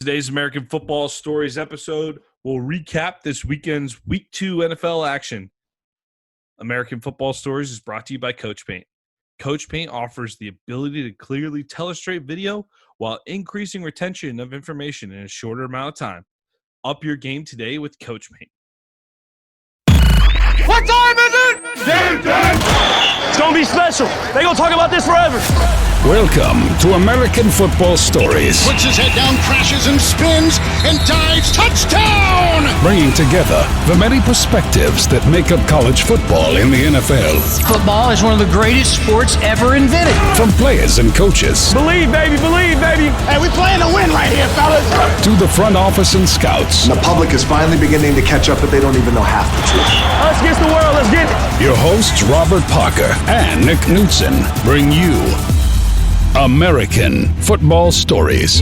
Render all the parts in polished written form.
Today's American Football Stories episode will recap this weekend's Week 2 NFL action. American Football Stories is brought to you by Coach Paint. Coach Paint offers the ability to clearly illustrate video while increasing retention of information in a shorter amount of time. Up your game today with Coach Paint. What time is it? Game time! It's gonna be special. They gonna talk about this forever. Welcome to American Football Stories. Puts his head down, crashes and spins, and dives. Touchdown! Bringing together the many perspectives that make up college football in the NFL. Football is one of the greatest sports ever invented. From players and coaches. Believe, baby, believe, baby. Hey, we playing to win right here, fellas. To the front office and scouts. The public is finally beginning to catch up, but they don't even know half the truth. Us against the world, let's get it. Your hosts, Robert Parker and Nick Knudsen, bring you American Football Stories.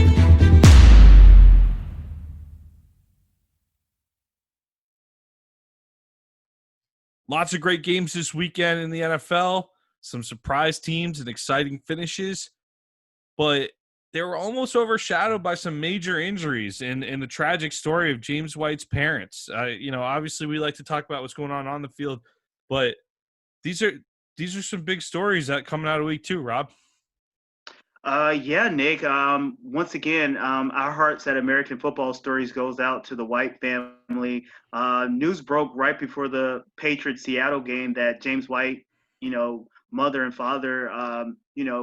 Lots of great games this weekend in the NFL, some surprise teams and exciting finishes, but they were almost overshadowed by some major injuries in the tragic story of James White's parents. Obviously we like to talk about what's going on the field, but these are some big stories that coming out of week 2, Rob. Yeah, Nick. Once again, our hearts at American Football Stories goes out to the White family. News broke right before the Patriots-Seattle game that James White, mother and father,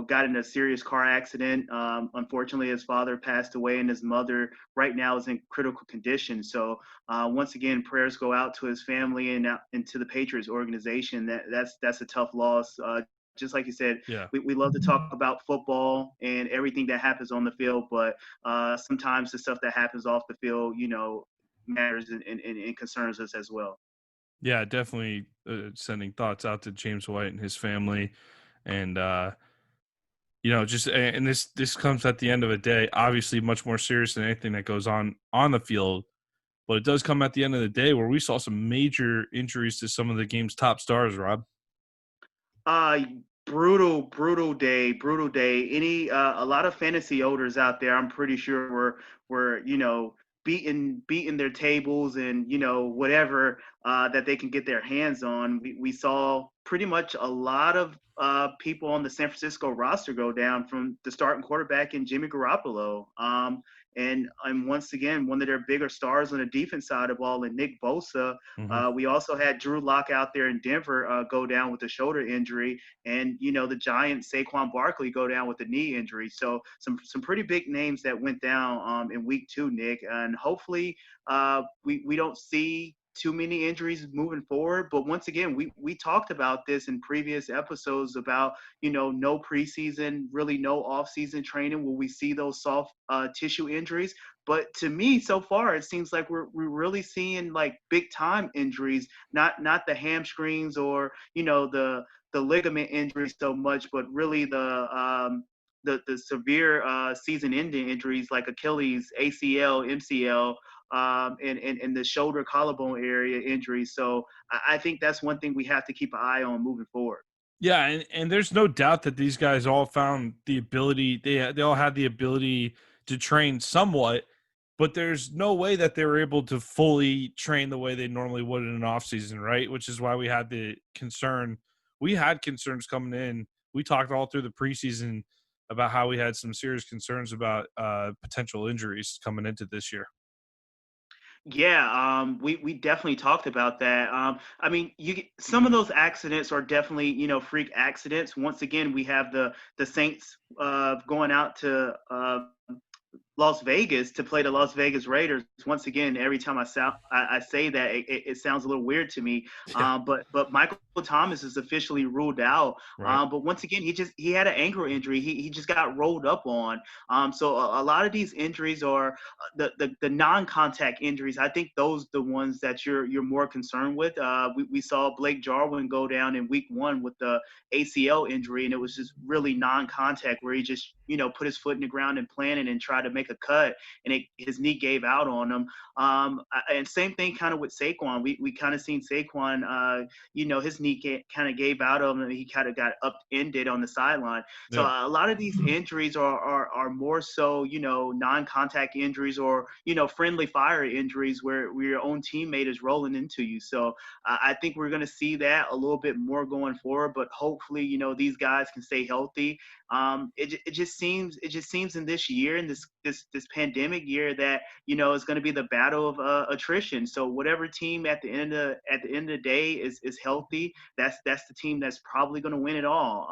got in a serious car accident. Unfortunately, his father passed away, and his mother right now is in critical condition. So once again, prayers go out to his family and to the Patriots organization. That's a tough loss. Just like you said, yeah. we love to talk about football and everything that happens on the field, but sometimes the stuff that happens off the field, matters and concerns us as well. Yeah, definitely sending thoughts out to James White and his family. And, and this comes at the end of a day, obviously much more serious than anything that goes on the field. But it does come at the end of the day where we saw some major injuries to some of the game's top stars, Rob. Brutal day. A lot of fantasy owners out there, I'm pretty sure were beating their tables and, whatever that they can get their hands on. We saw pretty much a lot of people on the San Francisco roster go down, from the starting quarterback and Jimmy Garoppolo. And once again, one of their bigger stars on the defense side of the ball, and Nick Bosa. Mm-hmm. We also had Drew Lock out there in Denver go down with a shoulder injury, and the Giants, Saquon Barkley, go down with a knee injury. So some pretty big names that went down in week 2, Nick, and hopefully we don't see too many injuries moving forward. But once again, we talked about this in previous episodes about, no preseason, really no off-season training. Will we see those soft tissue injuries? But to me, so far, it seems like we're really seeing like big time injuries, not the hamstrings or, the ligament injuries so much, but really the severe season-ending injuries like Achilles, ACL, MCL, and the shoulder collarbone area injuries. So I think that's one thing we have to keep an eye on moving forward. Yeah, and there's no doubt that these guys all found the ability. They all had the ability to train somewhat, but there's no way that they were able to fully train the way they normally would in an off season, right? Which is why we had the concern. We had concerns coming in. We talked all through the preseason about how we had some serious concerns about potential injuries coming into this year. Yeah, we definitely talked about that. Some of those accidents are definitely, freak accidents. Once again, we have the Saints going out to Las Vegas to play the Las Vegas Raiders. Once again, every time I say that, it sounds a little weird to me. But Michael Thomas is officially ruled out. Right. But once again, he had an ankle injury. He just got rolled up on. So a lot of these injuries are the non-contact injuries. I think those the ones that you're more concerned with. We saw Blake Jarwin go down in week 1 with the ACL injury, and it was just really non-contact where he just put his foot in the ground and planted and tried to make make a cut, and his knee gave out on him. And same thing kind of with Saquon. We kind of seen Saquon, his knee kind of gave out on him, and he kind of got upended on the sideline. So a lot of these injuries are more so, non-contact injuries or, friendly fire injuries where your own teammate is rolling into you. So I think we're going to see that a little bit more going forward, but hopefully, these guys can stay healthy. It just seems in this year, in this pandemic year, that it's going to be the battle of attrition. So whatever team at the end of the day is healthy, that's the team that's probably going to win it all.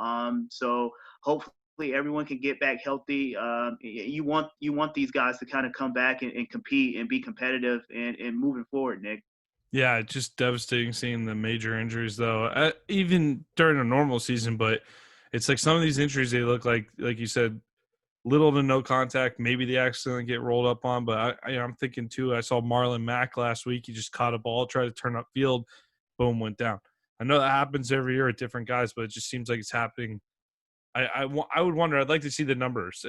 So hopefully everyone can get back healthy. You want these guys to kind of come back and compete and be competitive and moving forward, Nick. Yeah, it's just devastating seeing the major injuries, though, even during a normal season. But it's like some of these injuries, they look like you said, little to no contact. Maybe they accidentally get rolled up on. But I'm thinking, too, I saw Marlon Mack last week. He just caught a ball, tried to turn upfield, boom, went down. I know that happens every year with different guys, but it just seems like it's happening. I would wonder. I'd like to see the numbers.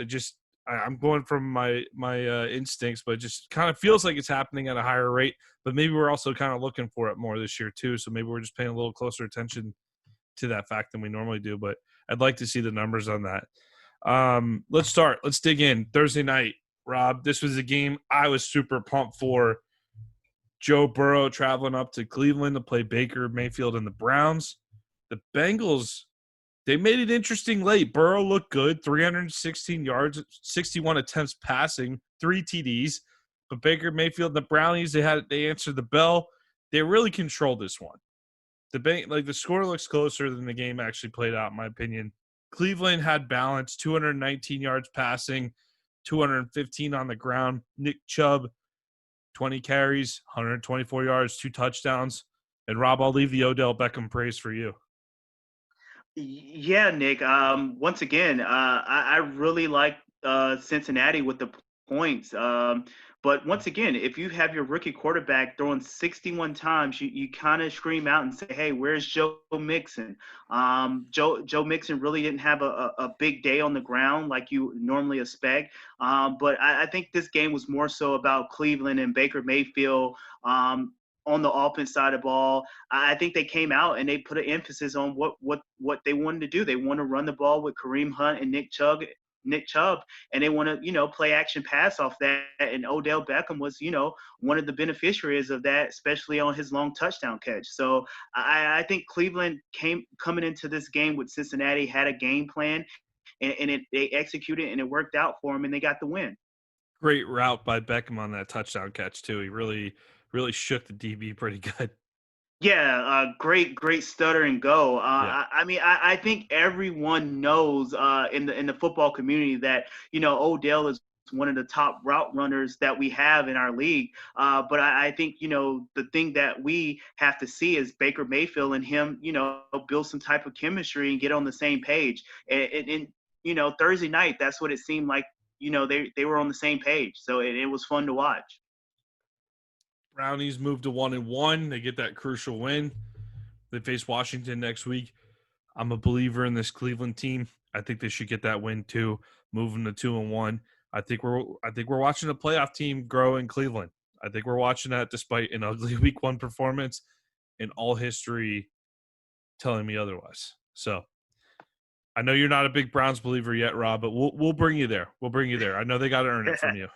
I'm going from my instincts, but it just kind of feels like it's happening at a higher rate. But maybe we're also kind of looking for it more this year too. So maybe we're just paying a little closer attention to that fact than we normally do. But I'd like to see the numbers on that. Let's start. Let's dig in. Thursday night, Rob. This was a game I was super pumped for. Joe Burrow traveling up to Cleveland to play Baker Mayfield and the Browns. The Bengals, they made it interesting late. Burrow looked good, 316 yards, 61 attempts passing, 3 TDs. But Baker Mayfield and the Brownies, they answered the bell. They really controlled this one. The score looks closer than the game actually played out, in my opinion. Cleveland had balance, 219 yards passing, 215 on the ground. Nick Chubb, 20 carries, 124 yards, 2 touchdowns. And Rob, I'll leave the Odell Beckham praise for you. Yeah, Nick. Once again, I really like Cincinnati with the points. But once again, if you have your rookie quarterback throwing 61 times, you kind of scream out and say, "Hey, where's Joe Mixon?" Joe Mixon really didn't have a big day on the ground like you normally expect. But I think this game was more so about Cleveland and Baker Mayfield. On the offense side of the ball, I think they came out and they put an emphasis on what they wanted to do. They want to run the ball with Kareem Hunt and Nick Chubb, and they want to, play action pass off that. And Odell Beckham was, one of the beneficiaries of that, especially on his long touchdown catch. So I think Cleveland coming into this game with Cincinnati had a game plan, and they executed and it worked out for them, and they got the win. Great route by Beckham on that touchdown catch too. He really shook the DB pretty good. Yeah, great stutter and go. Yeah. I think everyone knows in the football community that Odell is one of the top route runners that we have in our league. But I think the thing that we have to see is Baker Mayfield and him build some type of chemistry and get on the same page. And Thursday night, that's what it seemed like. They were on the same page, so it was fun to watch. Brownies move to 1-1. They get that crucial win. They face Washington next week. I'm a believer in this Cleveland team. I think they should get that win too, moving to 2-1. I think we're watching a playoff team grow in Cleveland. I think we're watching that despite an ugly Week 1 performance and all history telling me otherwise. So I know you're not a big Browns believer yet, Rob, but we'll bring you there. We'll bring you there. I know they got to earn it from you.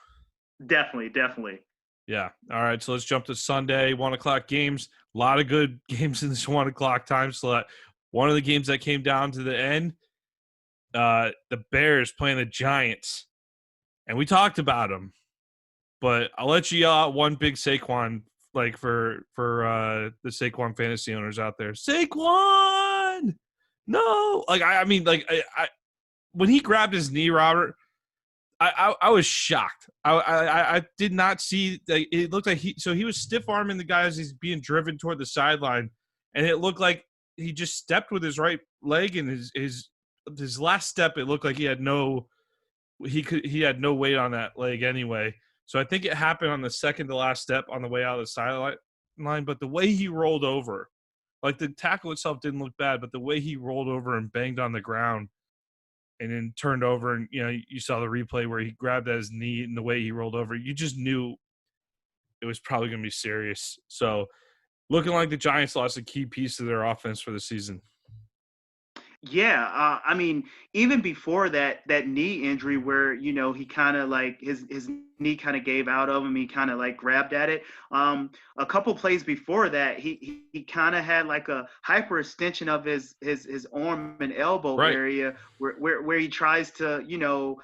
Definitely. Yeah. All right. So let's jump to Sunday, 1:00 games. A lot of good games in this 1:00 time slot. One of the games that came down to the end, the Bears playing the Giants. And we talked about them. But I'll let you yell out one big Saquon, like for the Saquon fantasy owners out there. Saquon! No! Like, I mean, when he grabbed his knee, Robert, I was shocked. I did not see – it looked like he was stiff-arming the guy as he's being driven toward the sideline, and it looked like he just stepped with his right leg, and his last step, it looked like he had no weight on that leg anyway. So I think it happened on the second to last step on the way out of the sideline, but the way he rolled over, like the tackle itself didn't look bad, but the way he rolled over and banged on the ground, and then turned over, and you saw the replay where he grabbed at his knee and the way he rolled over. You just knew it was probably going to be serious. So looking like the Giants lost a key piece of their offense for the season. Yeah, I mean, even before that knee injury where he kind of like his knee kind of gave out of him, he kind of like grabbed at it. A couple plays before that, he kind of had like a hyperextension of his arm and elbow area where he tries to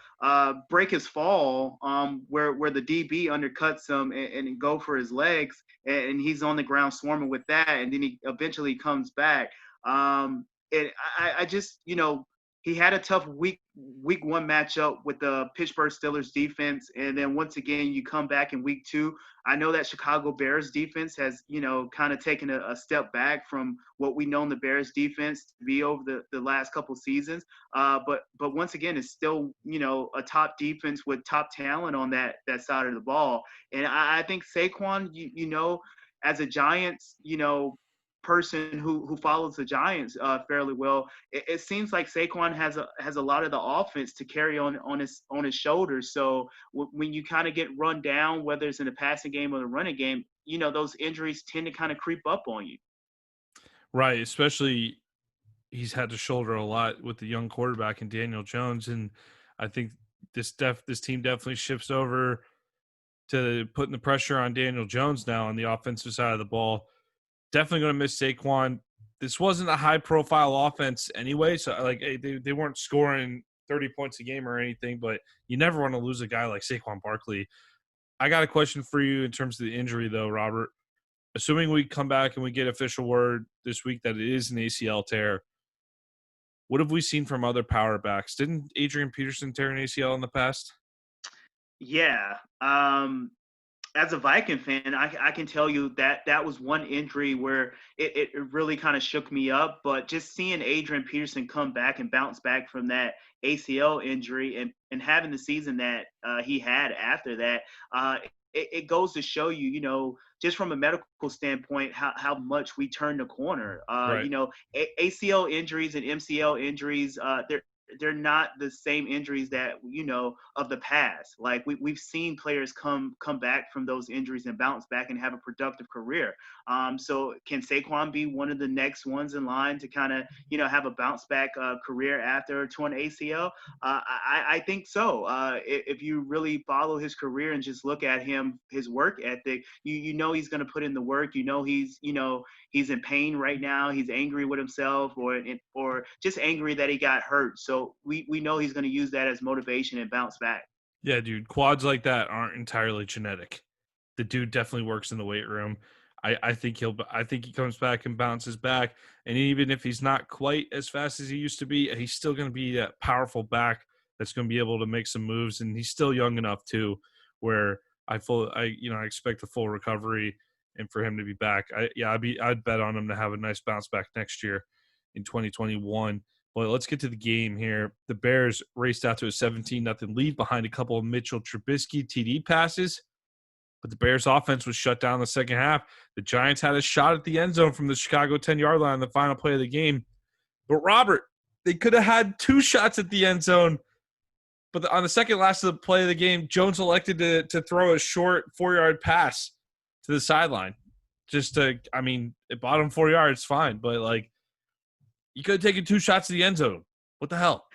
break his fall, where the DB undercuts him and go for his legs, and he's on the ground swarming with that, and then he eventually comes back. And I just, he had a tough week one matchup with the Pittsburgh Steelers defense. And then once again, you come back in week 2. I know that Chicago Bears defense has, kind of taken a step back from what we know in the Bears defense to be over the last couple seasons. But once again, it's still, a top defense with top talent on that side of the ball. And I think Saquon, as a Giants, person who follows the Giants fairly well, it seems like Saquon has a lot of the offense to carry on his shoulders. So when you kind of get run down, whether it's in the passing game or the running game, those injuries tend to kind of creep up on you. Right, especially he's had to shoulder a lot with the young quarterback in Daniel Jones, and I think this team definitely shifts over to putting the pressure on Daniel Jones now on the offensive side of the ball. Definitely going to miss Saquon. This wasn't a high-profile offense anyway, so they weren't scoring 30 points a game or anything, but you never want to lose a guy like Saquon Barkley. I got a question for you in terms of the injury, though, Robert. Assuming we come back and we get official word this week that it is an ACL tear, what have we seen from other power backs? Didn't Adrian Peterson tear an ACL in the past? Yeah. As a Viking fan, I can tell you that was one injury where it really kind of shook me up. But just seeing Adrian Peterson come back and bounce back from that ACL injury and having the season that he had after that, it goes to show you, just from a medical standpoint, how much we turned the corner. Right. ACL injuries and MCL injuries, they're not the same injuries that of the past. Like we've seen players come back from those injuries and bounce back and have a productive career. So can Saquon be one of the next ones in line to kind of have a bounce back career after a torn ACL? I think so. If you really follow his career and just look at his work ethic, you know he's going to put in the work. He's in pain right now. He's angry with himself or just angry that he got hurt. So we know he's going to use that as motivation and bounce back. Yeah, dude, quads like that aren't entirely genetic. The dude definitely works in the weight room. I think he comes back and bounces back. And even if he's not quite as fast as he used to be, he's still going to be that powerful back that's going to be able to make some moves. And he's still young enough too, where I expect a full recovery and for him to be back. I'd bet on him to have a nice bounce back next year in 2021. Well, let's get to the game here. The Bears raced out to a 17-0 lead behind a couple of Mitchell Trubisky TD passes, but the Bears' offense was shut down in the second half. The Giants had a shot at the end zone from the Chicago 10-yard line on the final play of the game. But, Robert, they could have had 2 shots at the end zone, but on the second last of the play of the game, Jones elected to throw a short 4-yard pass to the sideline. It bought him 4 yards, fine, but, you could have taken 2 shots to the end zone. What the hell?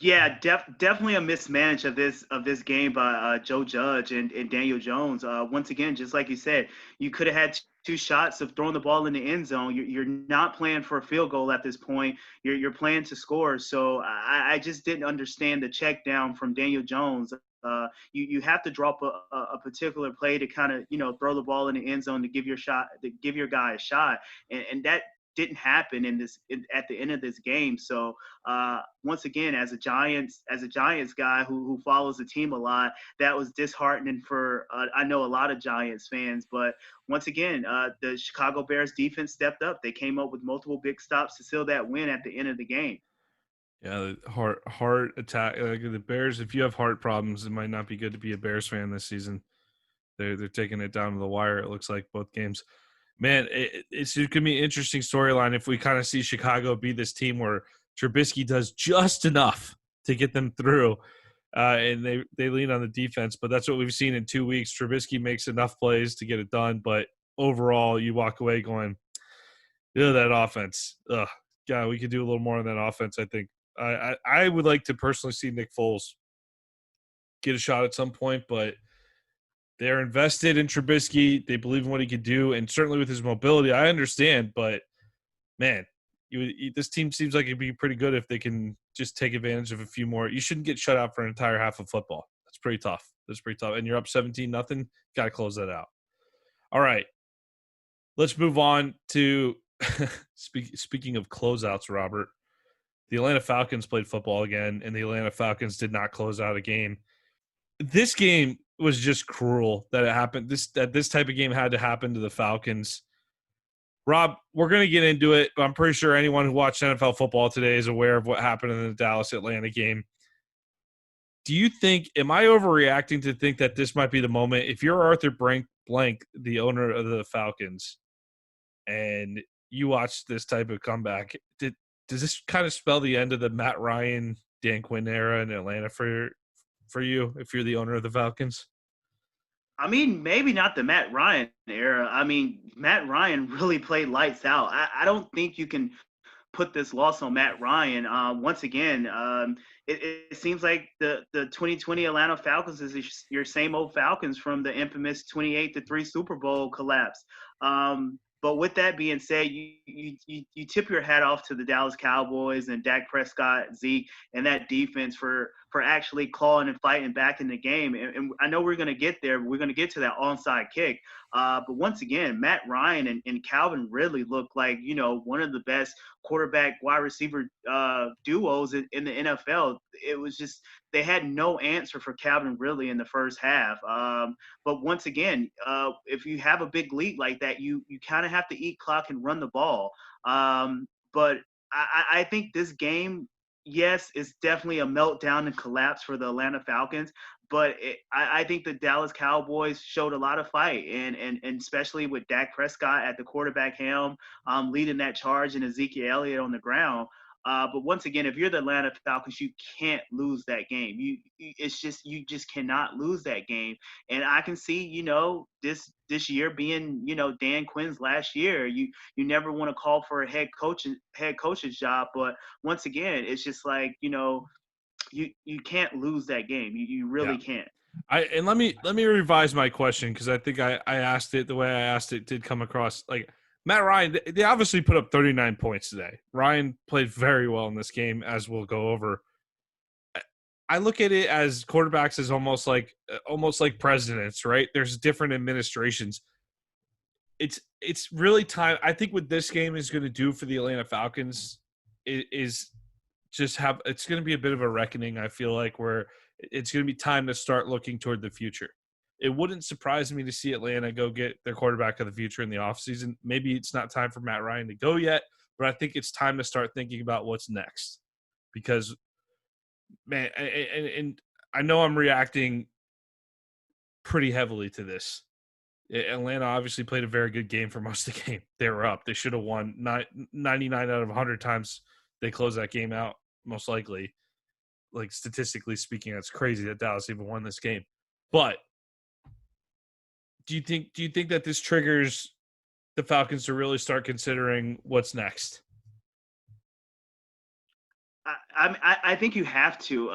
Yeah, definitely a mismanage of this game by Joe Judge and Daniel Jones. Once again, just like you said, you could have had 2 shots of throwing the ball in the end zone. You're not playing for a field goal at this point. You're playing to score. So I just didn't understand the check down from Daniel Jones. You have to drop a particular play to kind of throw the ball in the end zone to give your guy a shot, and that didn't happen at the end of this game. So once again, as a Giants guy who follows the team a lot, that was disheartening for I know a lot of Giants fans. But once again, the Chicago Bears defense stepped up. They came up with multiple big stops to seal that win at the end of the game. Yeah, the heart attack. The Bears, if you have heart problems, it might not be good to be a Bears fan this season. They're taking it down to the wire, it looks like, both games. Man, it's going to be an interesting storyline if we kind of see Chicago be this team where Trubisky does just enough to get them through. And they lean on the defense, but that's what we've seen in 2 weeks. Trubisky makes enough plays to get it done, but overall, you walk away going, that offense. God, we could do a little more on that offense, I think. I would like to personally see Nick Foles get a shot at some point, but they're invested in Trubisky. They believe in what he could do, and certainly with his mobility, I understand, but, man, this team seems like it'd be pretty good if they can just take advantage of a few more. You shouldn't get shut out for an entire half of football. That's pretty tough. And you're up 17-0. Got to close that out. All right. Let's move on to speaking of closeouts, Robert. The Atlanta Falcons played football again, and the Atlanta Falcons did not close out a game. This game was just cruel that it happened. That this type of game had to happen to the Falcons. Rob, we're going to get into it, but I'm pretty sure anyone who watched NFL football today is aware of what happened in the Dallas-Atlanta game. Do you think – am I overreacting to think that this might be the moment? If you're Arthur Blank, the owner of the Falcons, and you watch this type of comeback, does this kind of spell the end of the Matt Ryan, Dan Quinn era in Atlanta for you if you're the owner of the Falcons? I mean, maybe not the Matt Ryan era. I mean, Matt Ryan really played lights out. I don't think you can put this loss on Matt Ryan. Once again, it seems like the 2020 Atlanta Falcons is your same old Falcons from the infamous 28-3 Super Bowl collapse. But with that being said, you tip your hat off to the Dallas Cowboys and Dak Prescott, Zeke, and that defense for actually clawing and fighting back in the game. And I know we're going to get there. We're going to get to that onside kick. But once again, Matt Ryan and Calvin Ridley look like, one of the best quarterback wide receiver duos in the NFL. It was just they had no answer for Calvin Ridley in the first half. But once again, if you have a big lead like that, you kind of have to eat clock and run the ball. But I think this game, yes, it's definitely a meltdown and collapse for the Atlanta Falcons. But I think the Dallas Cowboys showed a lot of fight, and especially with Dak Prescott at the quarterback helm, leading that charge, and Ezekiel Elliott on the ground. But once again, if you're the Atlanta Falcons, you can't lose that game. You just cannot lose that game. And I can see, this year being, Dan Quinn's last year. You never want to call for a head coach's job, but once again, it's just like, you can't lose that game. You really can't. And let me revise my question, because I think I asked it the way I asked it did come across. Like, Matt Ryan, they obviously put up 39 points today. Ryan played very well in this game, as we'll go over. I look at it as quarterbacks as almost like presidents, right? There's different administrations. It's really time. I think what this game is going to do for the Atlanta Falcons is just it's going to be a bit of a reckoning, I feel like, where it's going to be time to start looking toward the future. It wouldn't surprise me to see Atlanta go get their quarterback of the future in the offseason. Maybe it's not time for Matt Ryan to go yet, but I think it's time to start thinking about what's next. Because, man, and I know I'm reacting pretty heavily to this. Atlanta obviously played a very good game for most of the game. They were up. They should have won 99 out of 100 times they closed that game out, most likely. Like, statistically speaking, that's crazy that Dallas even won this game. But do you think that this triggers the Falcons to really start considering what's next? I think you have to.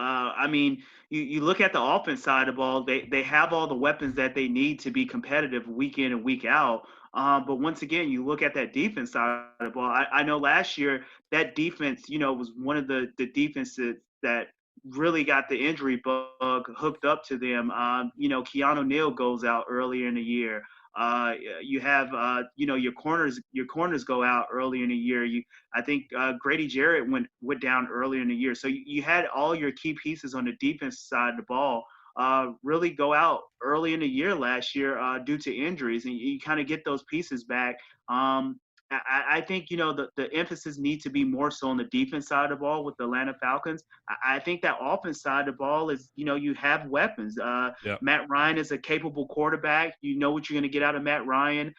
You look at the offense side of the ball, they have all the weapons that they need to be competitive week in and week out. But once again, you look at that defense side of the ball. I know last year that defense, was one of the defenses that really got the injury bug hooked up to them. Keanu Neal goes out earlier in the year. You have your corners go out earlier in the year. I think Grady Jarrett went down earlier in the year. So you had all your key pieces on the defense side of the ball really go out early in the year last year due to injuries, and you kind of get those pieces back. I think, the emphasis needs to be more so on the defense side of the ball with the Atlanta Falcons. I think that offense side of the ball is, you have weapons. Matt Ryan is a capable quarterback. You know what you're going to get out of Matt Ryan.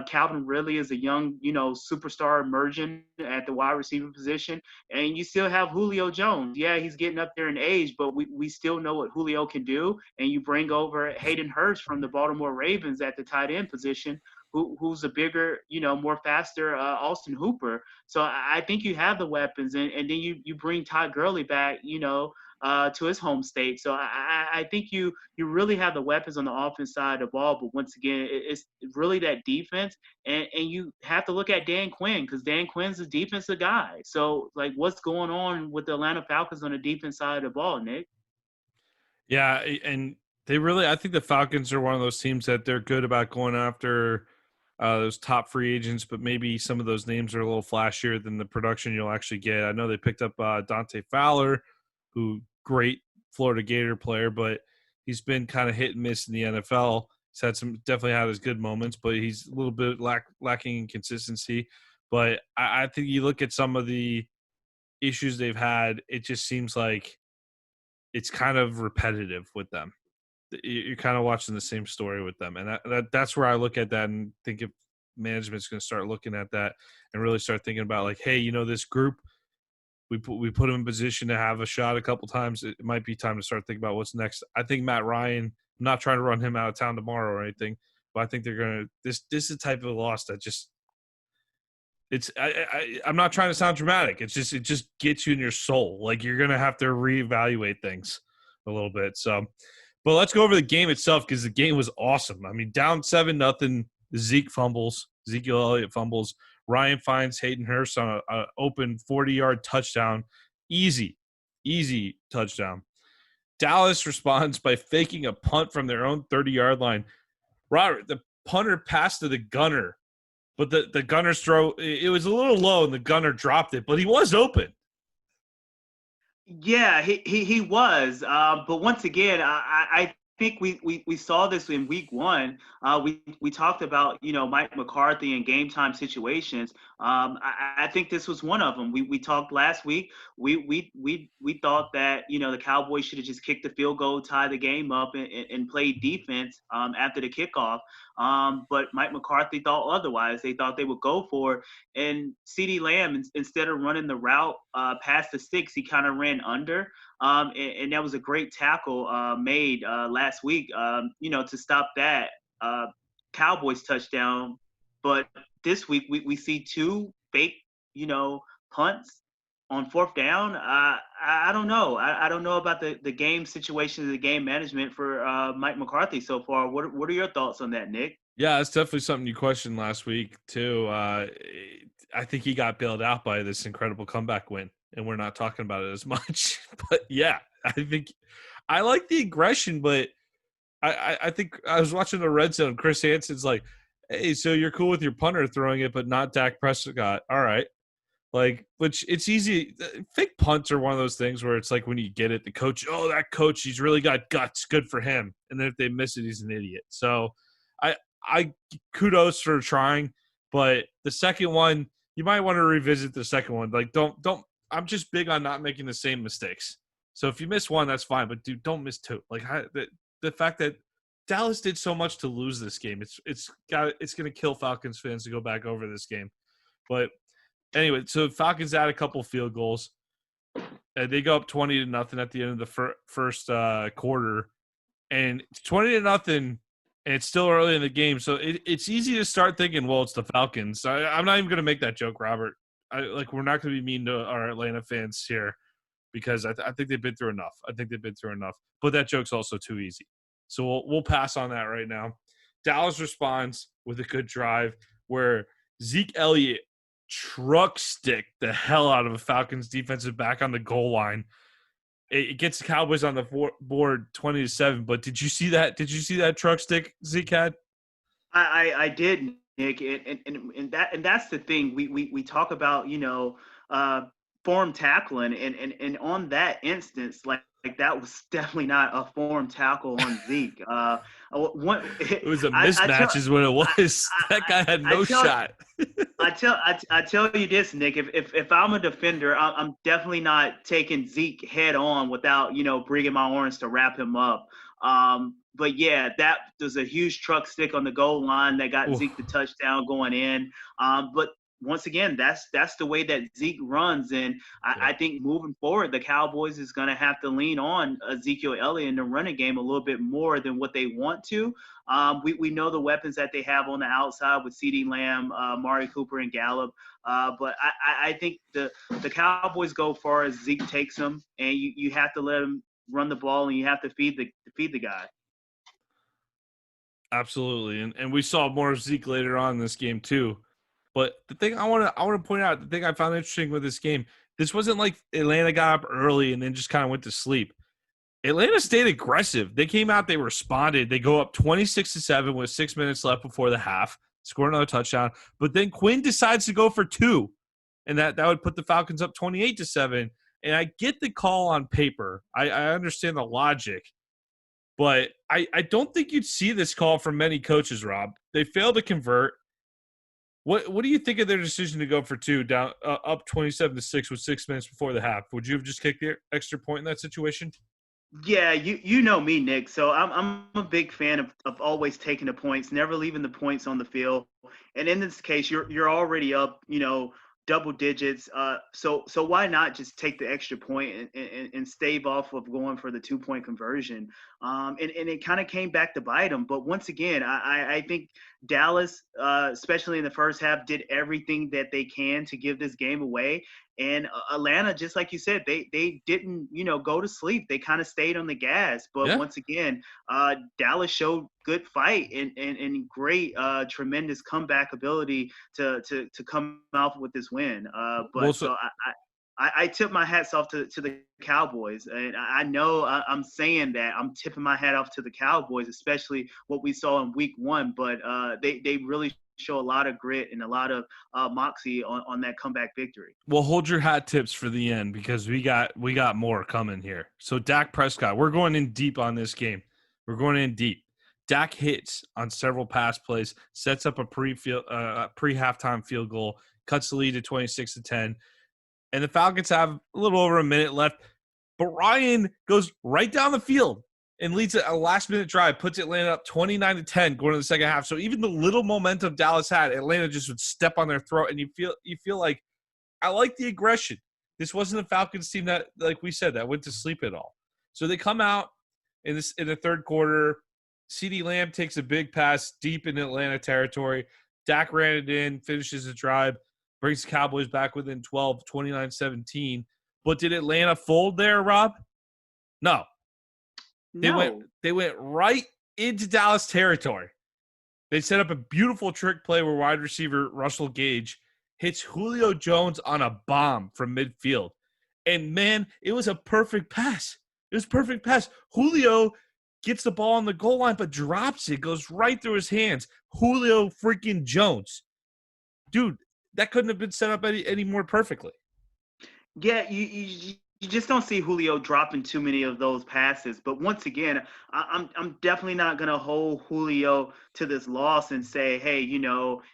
Calvin Ridley is a young, superstar emerging at the wide receiver position. And you still have Julio Jones. Yeah, he's getting up there in age, but we still know what Julio can do. And you bring over Hayden Hurst from the Baltimore Ravens at the tight end position, who's a bigger, more faster Austin Hooper. So I think you have the weapons, and then you bring Todd Gurley back, to his home state. So I think you really have the weapons on the offense side of the ball. But once again, it's really that defense, and you have to look at Dan Quinn, because Dan Quinn's a defensive guy. So, like, what's going on with the Atlanta Falcons on the defense side of the ball, Nick? Yeah, and I think the Falcons are one of those teams that they're good about going after those top free agents, but maybe some of those names are a little flashier than the production you'll actually get. I know they picked up Dante Fowler, who great Florida Gator player, but he's been kind of hit and miss in the NFL. He's definitely had his good moments, but he's a little bit lacking in consistency. But I think you look at some of the issues they've had, it just seems like it's kind of repetitive with them. You're kind of watching the same story with them. And that's where I look at that and think if management's going to start looking at that and really start thinking about, like, hey, this group, we put them in position to have a shot a couple times. It might be time to start thinking about what's next. I think Matt Ryan, I'm not trying to run him out of town tomorrow or anything, but I think they're going to – this is the type of loss that just – I'm not trying to sound dramatic. It just gets you in your soul. Like, you're going to have to reevaluate things a little bit. So – but let's go over the game itself, because the game was awesome. I mean, down 7-0, Ezekiel Elliott fumbles. Ryan finds Hayden Hurst on an open 40-yard touchdown. Easy touchdown. Dallas responds by faking a punt from their own 30-yard line. Robert, the punter passed to the gunner, but the gunner's throw, it was a little low, and the gunner dropped it, but he was open. Yeah, he was. But once again, I think we saw this in week one. We talked about, Mike McCarthy and game time situations. I think this was one of them. We talked last week. We thought that, the Cowboys should have just kicked the field goal, tie the game up, and played defense after the kickoff. But Mike McCarthy thought otherwise. They thought they would go for it. And CeeDee Lamb, instead of running the route past the sticks, he kind of ran under. And that was a great tackle made last week, to stop that Cowboys touchdown. But this week we see two fake, punts on fourth down. I don't know. I don't know about the game situation, the game management for Mike McCarthy so far. What are your thoughts on that, Nick? Yeah, it's definitely something you questioned last week too. I think he got bailed out by this incredible comeback win, and we're not talking about it as much. But yeah, I think I like the aggression, but I think I was watching the Red Zone. Chris Hansen's like, hey, so you're cool with your punter throwing it, but not Dak Prescott. All right. Like, which it's easy. Fake punts are one of those things where it's like when you get it, the coach, that coach, he's really got guts. Good for him. And then if they miss it, he's an idiot. So I kudos for trying, but the second one, you might want to revisit the second one. Like, don't. I'm just big on not making the same mistakes. So if you miss one, that's fine, but dude, don't miss two. Like the fact that Dallas did so much to lose this game, it's going to kill Falcons fans to go back over this game. But anyway, so Falcons add a couple field goals. They go up 20-0 at the end of the first quarter, and 20-0. And it's still early in the game, so it's easy to start thinking, well, it's the Falcons. I'm not even going to make that joke, Robert. We're not going to be mean to our Atlanta fans here because I think they've been through enough. But that joke's also too easy. So we'll pass on that right now. Dallas responds with a good drive where Zeke Elliott truck stick the hell out of a Falcons defensive back on the goal line. It gets the Cowboys on the board 20-7. But did you see that? Did you see that truck stick Zeke had? I did, Nick, and that's the thing. We talk about form tackling, and on that instance, like that was definitely not a form tackle on Zeke. It was a mismatch, is what it was. That guy had no shot. I tell you this, Nick. If I'm a defender, I'm definitely not taking Zeke head on without bringing my arms to wrap him up. But yeah, that was a huge truck stick on the goal line that got Oof. Zeke the touchdown going in. But once again, that's the way that Zeke runs, and I think moving forward, the Cowboys is going to have to lean on Ezekiel Elliott in the running game a little bit more than what they want to. We know the weapons that they have on the outside with CeeDee Lamb, Amari Cooper, and Gallup. But I think the Cowboys go far as Zeke takes them, and you have to let him run the ball, and you have to feed the guy. Absolutely, and we saw more of Zeke later on in this game too. But the thing I want to point out, the thing I found interesting with this game, this wasn't like Atlanta got up early and then just kind of went to sleep. Atlanta stayed aggressive. They came out, they responded. They go up 26-7 with 6 minutes left before the half, score another touchdown. But then Quinn decides to go for 2, and that would put the Falcons up 28-7. And I get the call on paper. I understand the logic. But I don't think you'd see this call from many coaches, Rob. They failed to convert. What do you think of their decision to go for 2 down up 27-6 with 6 minutes before the half? Would you have just kicked the extra point in that situation? Yeah, you know me, Nick. So I'm a big fan of always taking the points, never leaving the points on the field. And in this case, you're already up, double digits. So why not just take the extra point and stave off of going for the 2-point conversion? And it kind of came back to bite them. But once again, I think Dallas, especially in the first half, did everything that they can to give this game away. And Atlanta, just like you said, they didn't, go to sleep. They kind of stayed on the gas. But once again, Dallas showed good fight and great, tremendous comeback ability to come out with this win. I tip my hats off to the Cowboys. And I know I'm saying that I'm tipping my hat off to the Cowboys, especially what we saw in week 1. But they really show a lot of grit and a lot of moxie on that comeback victory. Well, hold your hat tips for the end because we got more coming here. So Dak Prescott, we're going in deep on this game. We're going in deep. Dak hits on several pass plays, sets up a pre-halftime field goal, cuts the lead to 26-10. And the Falcons have a little over a minute left. But Ryan goes right down the field and leads a last-minute drive, puts Atlanta up 29-10 going to the second half. So even the little momentum Dallas had, Atlanta just would step on their throat, and you feel like, I like the aggression. This wasn't a Falcons team that, like we said, that went to sleep at all. So they come out in the third quarter. CeeDee Lamb takes a big pass deep in Atlanta territory. Dak ran it in, finishes the drive, brings the Cowboys back within 12, 29-17. But did Atlanta fold there, Rob? No. They went right into Dallas territory. They set up a beautiful trick play where wide receiver Russell Gage hits Julio Jones on a bomb from midfield. And, man, it was a perfect pass. It was a perfect pass. Julio gets the ball on the goal line but drops it. Goes right through his hands. Julio freaking Jones. Dude, that couldn't have been set up any more perfectly. Yeah, you just don't see Julio dropping too many of those passes. But once again, I'm definitely not going to hold Julio to this loss and say, hey,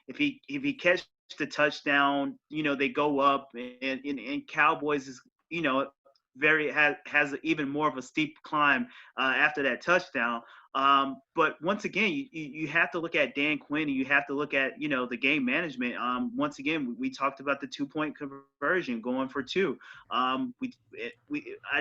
if he catches the touchdown, they go up and Cowboys is, has even more of a steep climb after that touchdown. But once again, you have to look at Dan Quinn, and you have to look at, the game management. Once again, we talked about the 2-point conversion going for 2. I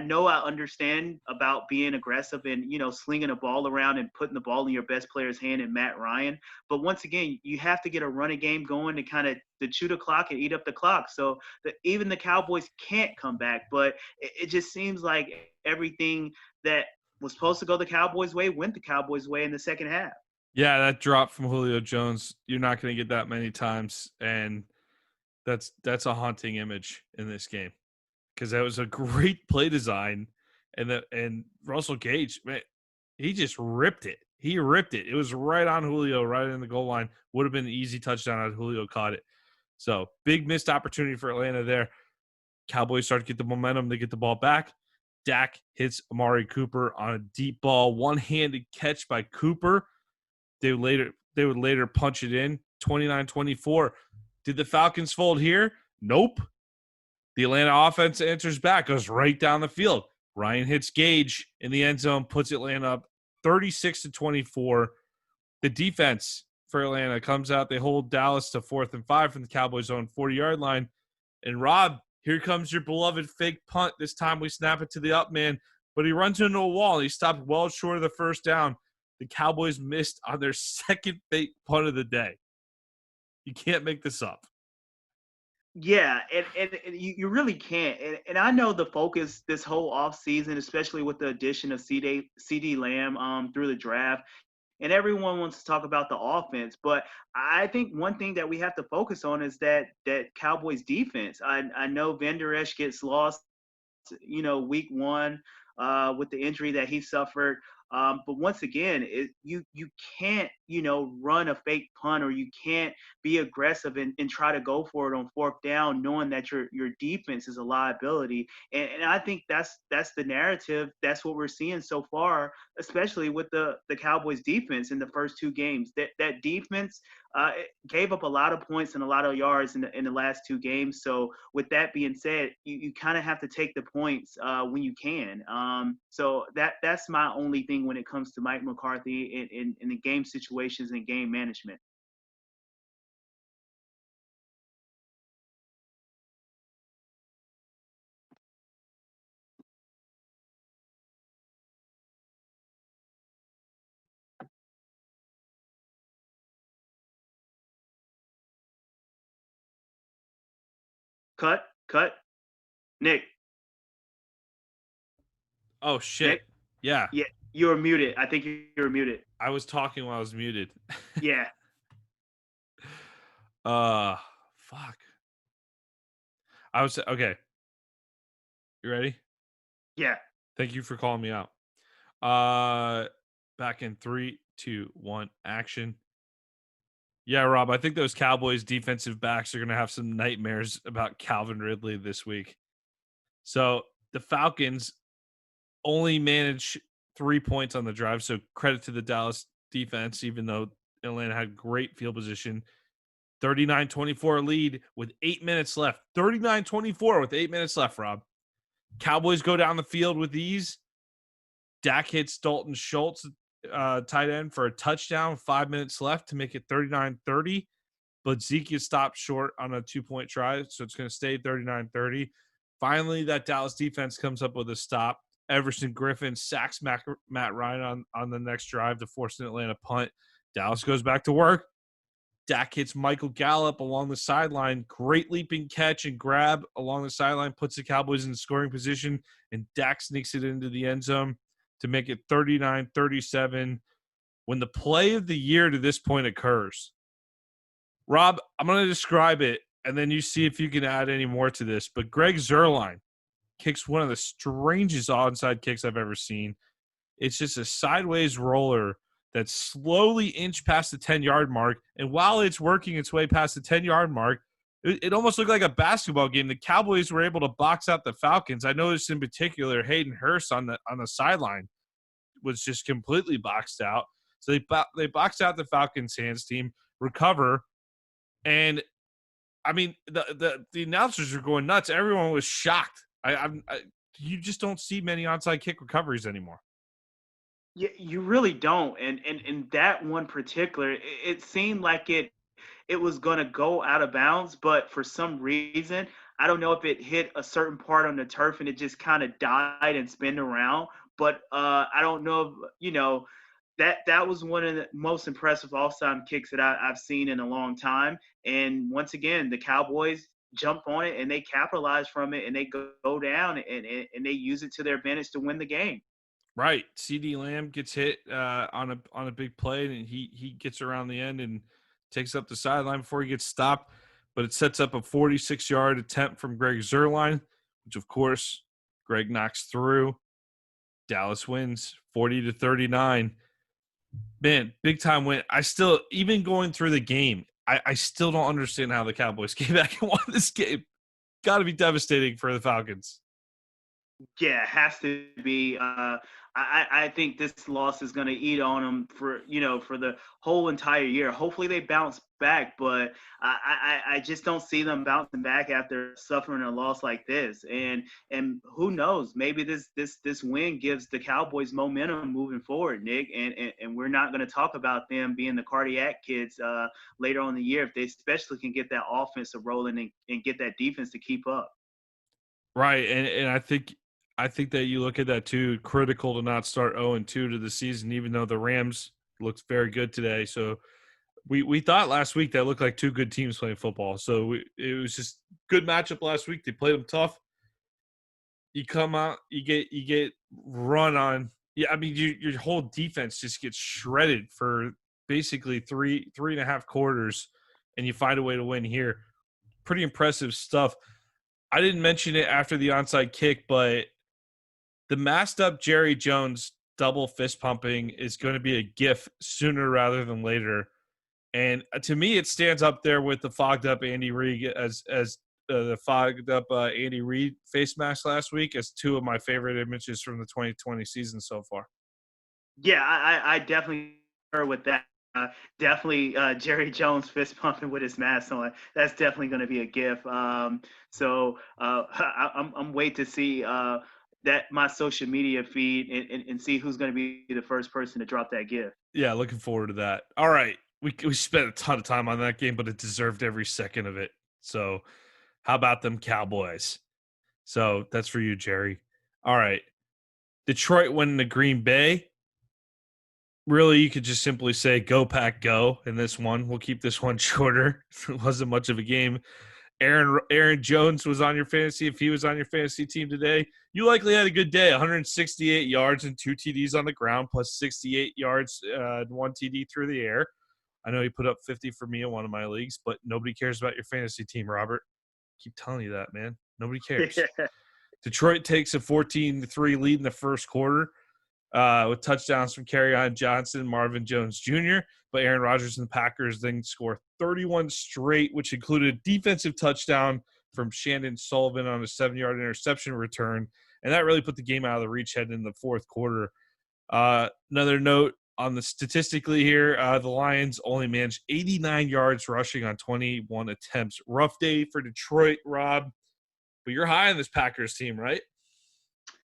know I understand about being aggressive and, slinging a ball around and putting the ball in your best player's hand in Matt Ryan. But once again, you have to get a running game going to kind of to chew the clock and eat up the clock. So even the Cowboys can't come back, but it just seems like everything that was supposed to go the Cowboys' way went the Cowboys' way in the second half. Yeah, that drop from Julio Jones, you're not going to get that many times, and that's a haunting image in this game because that was a great play design, and Russell Gage, man, he just ripped it. He ripped it. It was right on Julio, right in the goal line. Would have been an easy touchdown had Julio caught it. So big missed opportunity for Atlanta there. Cowboys start to get the momentum. They get the ball back. Dak hits Amari Cooper on a deep ball, one-handed catch by Cooper. They would later punch it in, 29-24. Did the Falcons fold here? Nope. The Atlanta offense answers back, goes right down the field. Ryan hits Gage in the end zone, puts Atlanta up 36-24. The defense for Atlanta comes out. They hold Dallas to 4th and 5 from the Cowboys' own 40-yard line. And Rob, here comes your beloved fake punt. This time we snap it to the up man, but he runs into a wall. He stopped well short of the first down. The Cowboys missed on their second fake punt of the day. You can't make this up. Yeah, and you really can't. And I know the focus this whole offseason, especially with the addition of CD Lamb through the draft, and everyone wants to talk about the offense. But I think one thing that we have to focus on is that Cowboys defense. I know Van Der Esch gets lost, week 1 with the injury that he suffered. But once again, you can't, run a fake punt, or you can't be aggressive and try to go for it on 4th down, knowing that your defense is a liability. And I think that's the narrative. That's what we're seeing so far, especially with the Cowboys defense in the first 2 games. That defense gave up a lot of points and a lot of yards in the last 2 games. So with that being said, you kind of have to take the points when you can. So that's my only thing when it comes to Mike McCarthy in the game situations and game management. Cut. Nick. Oh, shit. Nick? Yeah. Yeah, you were muted. I think you were muted. I was talking while I was muted. Yeah. Fuck. Okay. You ready? Yeah. Thank you for calling me out. Back in 3, 2, 1, action. Yeah, Rob, I think those Cowboys defensive backs are going to have some nightmares about Calvin Ridley this week. So the Falcons only manage 3 points on the drive. So credit to the Dallas defense, even though Atlanta had great field position. 39-24 lead with 8 minutes left. 39-24 with 8 minutes left, Rob. Cowboys go down the field with ease. Dak hits Dalton Schultz, tight end, for a touchdown. 5 minutes left to make it 39-30. But Zeke is stopped short on a 2-point try, so it's going to stay 39-30. Finally, that Dallas defense comes up with a stop. Everson Griffin sacks Matt Ryan on the next drive to force an Atlanta punt. Dallas goes back to work. Dak hits Michael Gallup along the sideline. Great leaping catch and grab along the sideline, puts the Cowboys in scoring position, and Dak sneaks it into the end zone to make it 39-37 when the play of the year to this point occurs. Rob, I'm going to describe it, and then you see if you can add any more to this. But Greg Zuerlein kicks one of the strangest onside kicks I've ever seen. It's just a sideways roller that slowly inched past the 10-yard mark. And while it's working its way past the 10-yard mark, it almost looked like a basketball game. The Cowboys were able to box out the Falcons. I noticed in particular Hayden Hurst on the sideline was just completely boxed out. So they boxed out the Falcons hands team, recover, and I mean the announcers were going nuts. Everyone was shocked. You just don't see many onside kick recoveries anymore. Yeah, you really don't. And that one particular, it seemed like it was going to go out of bounds, but for some reason, I don't know if it hit a certain part on the turf and it just kind of died and spun around. But I don't know if, that was one of the most impressive offside kicks that I've seen in a long time. And once again, the Cowboys jump on it and they capitalize from it and they go down and they use it to their advantage to win the game. Right. CD Lamb gets hit on a big play, and he gets around the end and takes up the sideline before he gets stopped. But it sets up a 46-yard attempt from Greg Zuerlein, which, of course, Greg knocks through. Dallas wins 40-39. Man, big-time win. I still, even going through the game, I still don't understand how the Cowboys came back and won this game. Got to be devastating for the Falcons. Yeah, it has to be. I think this loss is going to eat on them for the whole entire year. Hopefully they bounce back, but I just don't see them bouncing back after suffering a loss like this. And who knows? Maybe this win gives the Cowboys momentum moving forward, Nick. And we're not going to talk about them being the cardiac kids later on in the year if they especially can get that offense rolling and get that defense to keep up. Right, and I think that you look at that too. Critical to not start 0-2 to the season, even though the Rams looked very good today. So we thought last week that looked like two good teams playing football. So it was just good matchup last week. They played them tough. You come out, you get run on. Yeah, I mean your whole defense just gets shredded for basically three and a half quarters, and you find a way to win here. Pretty impressive stuff. I didn't mention it after the onside kick, but the masked up Jerry Jones double fist pumping is going to be a GIF sooner rather than later. And to me, it stands up there with the fogged up Andy Reid as the fogged up Andy Reid face mask last week as two of my favorite images from the 2020 season so far. Yeah, I definitely concur with that. Definitely Jerry Jones fist pumping with his mask on. That's definitely going to be a GIF. I'm wait to see that my social media feed and see who's going to be the first person to drop that GIF. Yeah, looking forward to that. All right. We spent a ton of time on that game, but it deserved every second of it. So how about them Cowboys? So that's for you, Jerry. All right. Detroit went into Green Bay. Really, you could just simply say go pack go in this one. We'll keep this one shorter. It wasn't much of a game. Aaron Jones was on your fantasy. If he was on your fantasy team today, you likely had a good day. 168 yards and 2 TDs on the ground, plus 68 yards and 1 TD through the air. I know he put up 50 for me in one of my leagues, but nobody cares about your fantasy team, Robert. Keep telling you that, man. Nobody cares. Detroit takes a 14-3 lead in the first quarter with touchdowns from Kerryon Johnson, Marvin Jones Jr., but Aaron Rodgers and the Packers then score 31 straight, which included a defensive touchdown from Shandon Sullivan on a 7-yard interception return, and that really put the game out of the reach heading in the fourth quarter. Another note on the statistically here, the Lions only managed 89 yards rushing on 21 attempts. Rough day for Detroit, Rob, but you're high on this Packers team, right?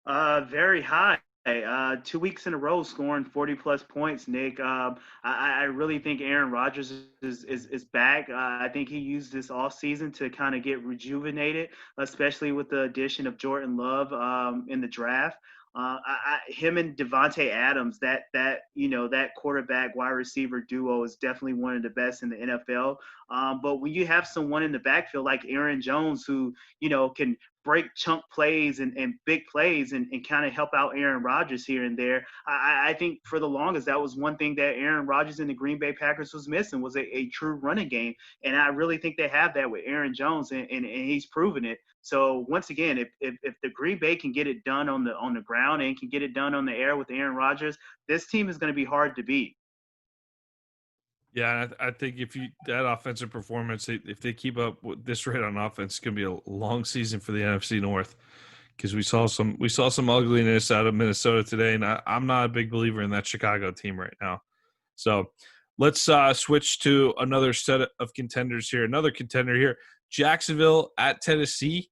Very high. 2 weeks in a row scoring 40-plus points, Nick. I really think Aaron Rodgers is back. I think he used this offseason to kind of get rejuvenated, especially with the addition of Jordan Love in the draft. Him and Devontae Adams, that quarterback wide receiver duo is definitely one of the best in the NFL. But when you have someone in the backfield like Aaron Jones who, can break chunk plays and big plays and kind of help out Aaron Rodgers here and there, I think for the longest that was one thing that Aaron Rodgers and the Green Bay Packers was missing was a true running game. And I really think they have that with Aaron Jones, and he's proven it. So once again, if the Green Bay can get it done on the ground and can get it done on the air with Aaron Rodgers, this team is going to be hard to beat. Yeah, I think that offensive performance, if they keep up with this rate on offense, it's going to be a long season for the NFC North because we saw some ugliness out of Minnesota today, and I'm not a big believer in that Chicago team right now. So let's switch to another set of contenders here. Another contender here, Jacksonville at Tennessee.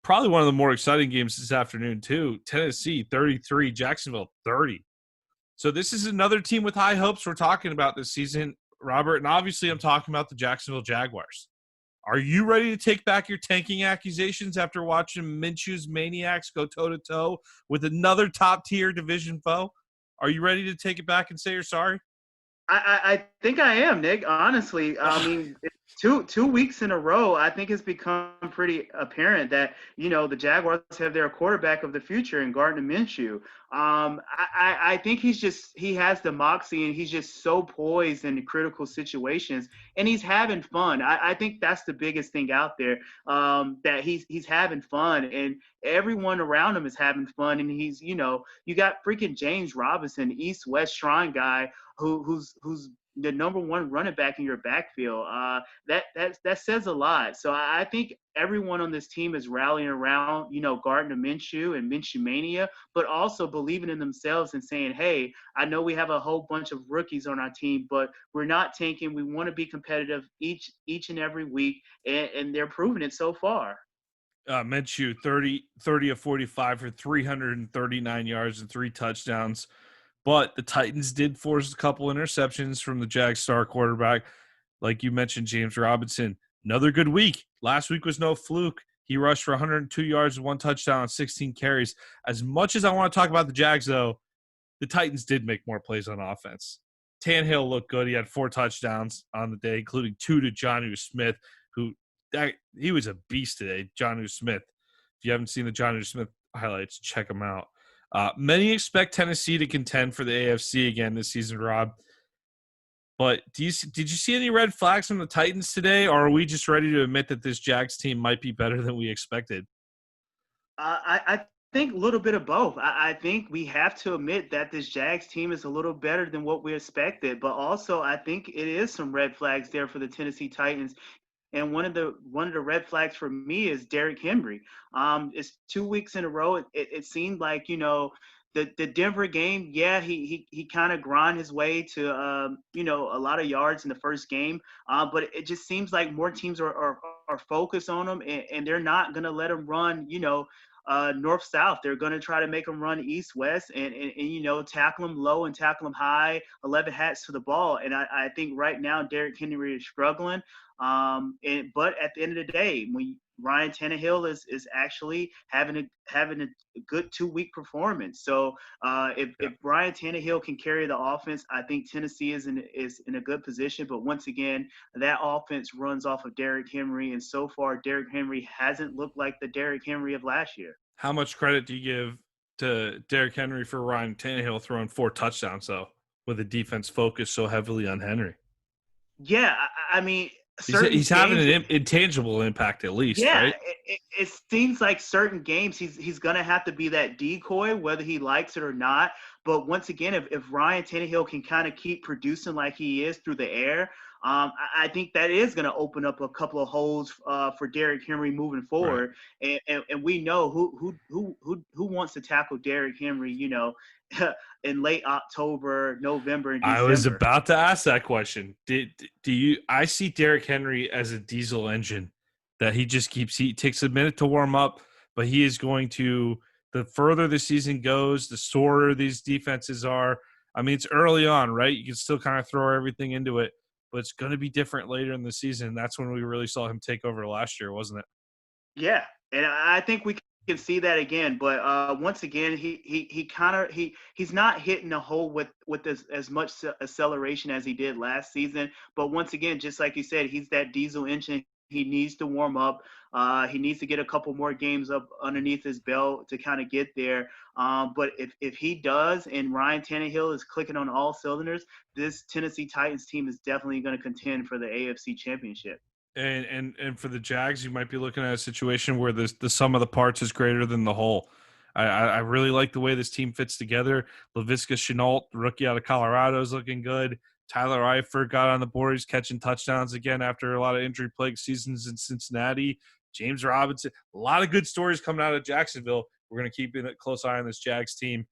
Probably one of the more exciting games this afternoon too. Tennessee 33, Jacksonville 30. So this is another team with high hopes we're talking about this season, Robert. And obviously I'm talking about the Jacksonville Jaguars. Are you ready to take back your tanking accusations after watching Minshew's Maniacs go toe-to-toe with another top-tier division foe? Are you ready to take it back and say you're sorry? I think I am, Nick. Honestly, I mean, 2 weeks in a row, I think it's become pretty apparent that the Jaguars have their quarterback of the future in Gardner Minshew. I think he has the moxie and he's just so poised in critical situations and he's having fun. I think that's the biggest thing out there, that he's having fun and everyone around him is having fun. And he's, you got freaking James Robinson, East-West Shrine guy, who's the number one running back in your backfield. That says a lot. So I think everyone on this team is rallying around, Gardner Minshew and Minshew mania, but also believing in themselves and saying, hey, I know we have a whole bunch of rookies on our team, but we're not tanking. We want to be competitive each and every week, and they're proving it so far. Minshew, 30 of 45 for 339 yards and 3 touchdowns. But the Titans did force a couple interceptions from the Jags star quarterback. Like you mentioned, James Robinson, another good week. Last week was no fluke. He rushed for 102 yards and 1 touchdown on 16 carries. As much as I want to talk about the Jags, though, the Titans did make more plays on offense. Tannehill looked good. He had 4 touchdowns on the day, including 2 to Jonnu Smith, he was a beast today, Jonnu Smith. If you haven't seen the Jonnu Smith highlights, check them out. Many expect Tennessee to contend for the AFC again this season, Rob. But did you see any red flags from the Titans today, or are we just ready to admit that this Jags team might be better than we expected? I think a little bit of both. I think we have to admit that this Jags team is a little better than what we expected, but also I think it is some red flags there for the Tennessee Titans. And one of the red flags for me is Derrick Henry. It's 2 weeks in a row. It seemed like, the Denver game, yeah, he kind of grind his way to, a lot of yards in the first game. But it just seems like more teams are focused on him, and they're not going to let him run, north-south. They're going to try to make him run east-west and tackle him low and tackle him high, 11 hats to the ball. And I think right now Derrick Henry is struggling. But at the end of the day, when Ryan Tannehill is actually having a good 2-week performance. So if Ryan Tannehill can carry the offense, I think Tennessee is in a good position. But once again, that offense runs off of Derrick Henry, and so far Derrick Henry hasn't looked like the Derrick Henry of last year. How much credit do you give to Derrick Henry for Ryan Tannehill throwing 4 touchdowns, though, with the defense focused so heavily on Henry? Yeah, I mean – he's having an intangible impact, at least, right? It seems like certain games he's going to have to be that decoy, whether he likes it or not. But once again, if Ryan Tannehill can kind of keep producing like he is through the air, I think that is going to open up a couple of holes for Derrick Henry moving forward. Right. And we know who wants to tackle Derrick Henry, in late October, November, and December. I was about to ask that question. I see Derrick Henry as a diesel engine that he takes a minute to warm up, but he is going to, the further the season goes, the sorer these defenses are. I mean, it's early on, right? You can still kind of throw everything into it, but it's going to be different later in the season. That's when we really saw him take over last year, wasn't it? Yeah, and I think we can see that again. But once again, he's not hitting the hole with as much acceleration as he did last season. But once again, just like you said, he's that diesel engine. He needs to warm up. He needs to get a couple more games up underneath his belt to kind of get there. But if he does, and Ryan Tannehill is clicking on all cylinders, this Tennessee Titans team is definitely going to contend for the AFC Championship. And for the Jags, you might be looking at a situation where the sum of the parts is greater than the whole. I really like the way this team fits together. Laviska Shenault, rookie out of Colorado, is looking good. Tyler Eifert got on the board. He's catching touchdowns again after a lot of injury-plagued seasons in Cincinnati. James Robinson, a lot of good stories coming out of Jacksonville. We're going to keep a close eye on this Jags team.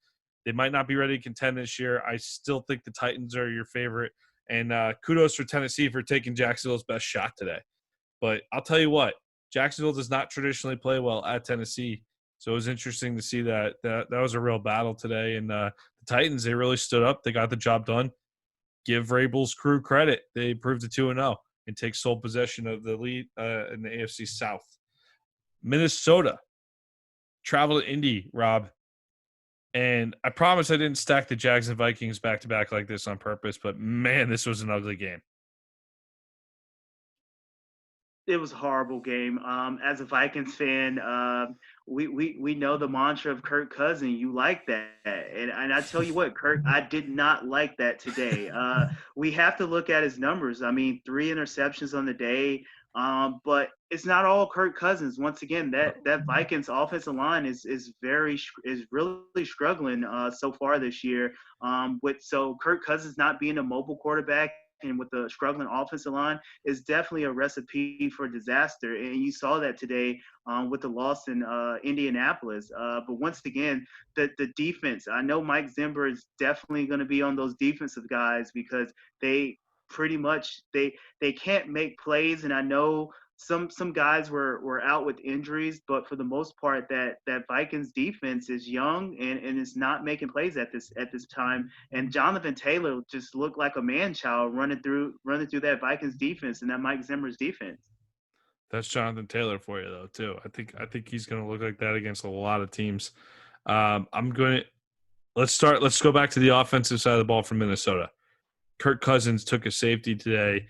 They might not be ready to contend this year. I still think the Titans are your favorite. And kudos for Tennessee for taking Jacksonville's best shot today. But I'll tell you what, Jacksonville does not traditionally play well at Tennessee. So it was interesting to see that was a real battle today. And the Titans, they really stood up. They got the job done. Give Vrabel's crew credit. They proved it 2-0 and take sole possession of the lead in the AFC South. Minnesota traveled to Indy, Rob. And I promise I didn't stack the Jags and Vikings back-to-back like this on purpose, but, man, this was an ugly game. It was a horrible game. As a Vikings fan, we know the mantra of Kirk Cousins. You like that. And I tell you what, Kirk, I did not like that today. We have to look at his numbers. I mean, 3 interceptions on the day. But it's not all Kirk Cousins. Once again, that Vikings offensive line is really struggling so far this year. So Kirk Cousins not being a mobile quarterback, and with the struggling offensive line is definitely a recipe for disaster. And you saw that today with the loss in Indianapolis. But once again, the defense, I know Mike Zimmer is definitely going to be on those defensive guys because they pretty much they can't make plays. And I know some guys were out with injuries, but for the most part, that Vikings defense is young and is not making plays at this time. And Jonathan Taylor just looked like a man child running through that Vikings defense and that Mike Zimmer's defense. That's Jonathan Taylor for you, though, too. I think he's going to look like that against a lot of teams. Let's go back to the offensive side of the ball for Minnesota. Kirk Cousins took a safety today.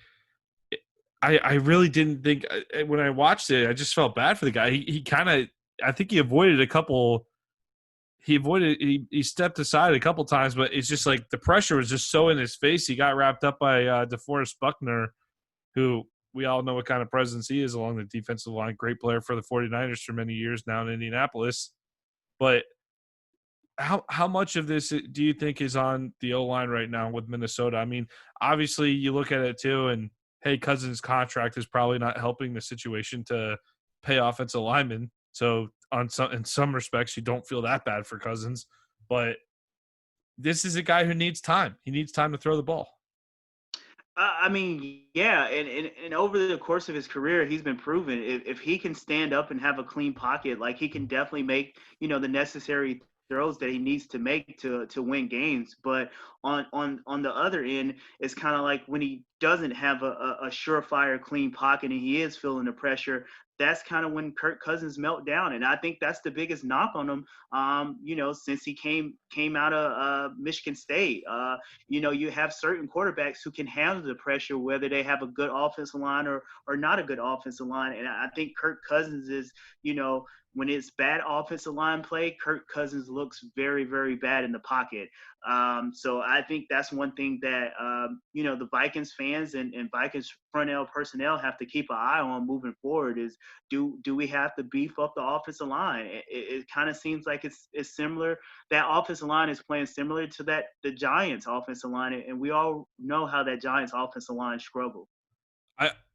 I really didn't think – when I watched it, I just felt bad for the guy. He kind of – I think he avoided a couple – he stepped aside a couple times, but it's just like the pressure was just so in his face. He got wrapped up by DeForest Buckner, who we all know what kind of presence he is along the defensive line. Great player for the 49ers for many years now in Indianapolis. But how much of this do you think is on the O-line right now with Minnesota? I mean, obviously you look at it too, and – hey, Cousins' contract is probably not helping the situation to pay offensive linemen. So in some respects, you don't feel that bad for Cousins. But this is a guy who needs time. He needs time to throw the ball. I mean, yeah, and over the course of his career, he's been proven if he can stand up and have a clean pocket, like he can definitely make, the necessary throws that he needs to make to win games. But on the other end, it's kind of like when he doesn't have a surefire clean pocket and he is feeling the pressure, that's kind of when Kirk Cousins melt down. And I think that's the biggest knock on him, since he came out of Michigan State. You have certain quarterbacks who can handle the pressure, whether they have a good offensive line or not a good offensive line. And I think Kirk Cousins is, when it's bad offensive line play, Kirk Cousins looks very, very bad in the pocket. So I think that's one thing that, the Vikings fans and Vikings front end personnel have to keep an eye on moving forward is do we have to beef up the offensive line? It kind of seems like it's similar. That offensive line is playing similar to the Giants offensive line, and we all know how that Giants offensive line struggled.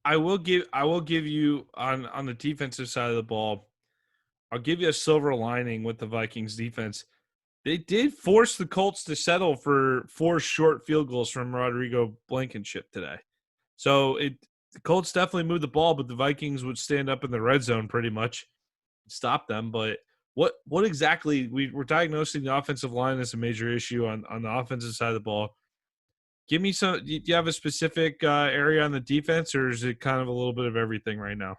I will give you on the defensive side of the ball, I'll give you a silver lining with the Vikings defense. They did force the Colts to settle for 4 short field goals from Rodrigo Blankenship today. So the Colts definitely moved the ball, but the Vikings would stand up in the red zone pretty much, stop them. But what exactly we're diagnosing the offensive line as a major issue on the offensive side of the ball. Give me some. Do you have a specific area on the defense, or is it kind of a little bit of everything right now?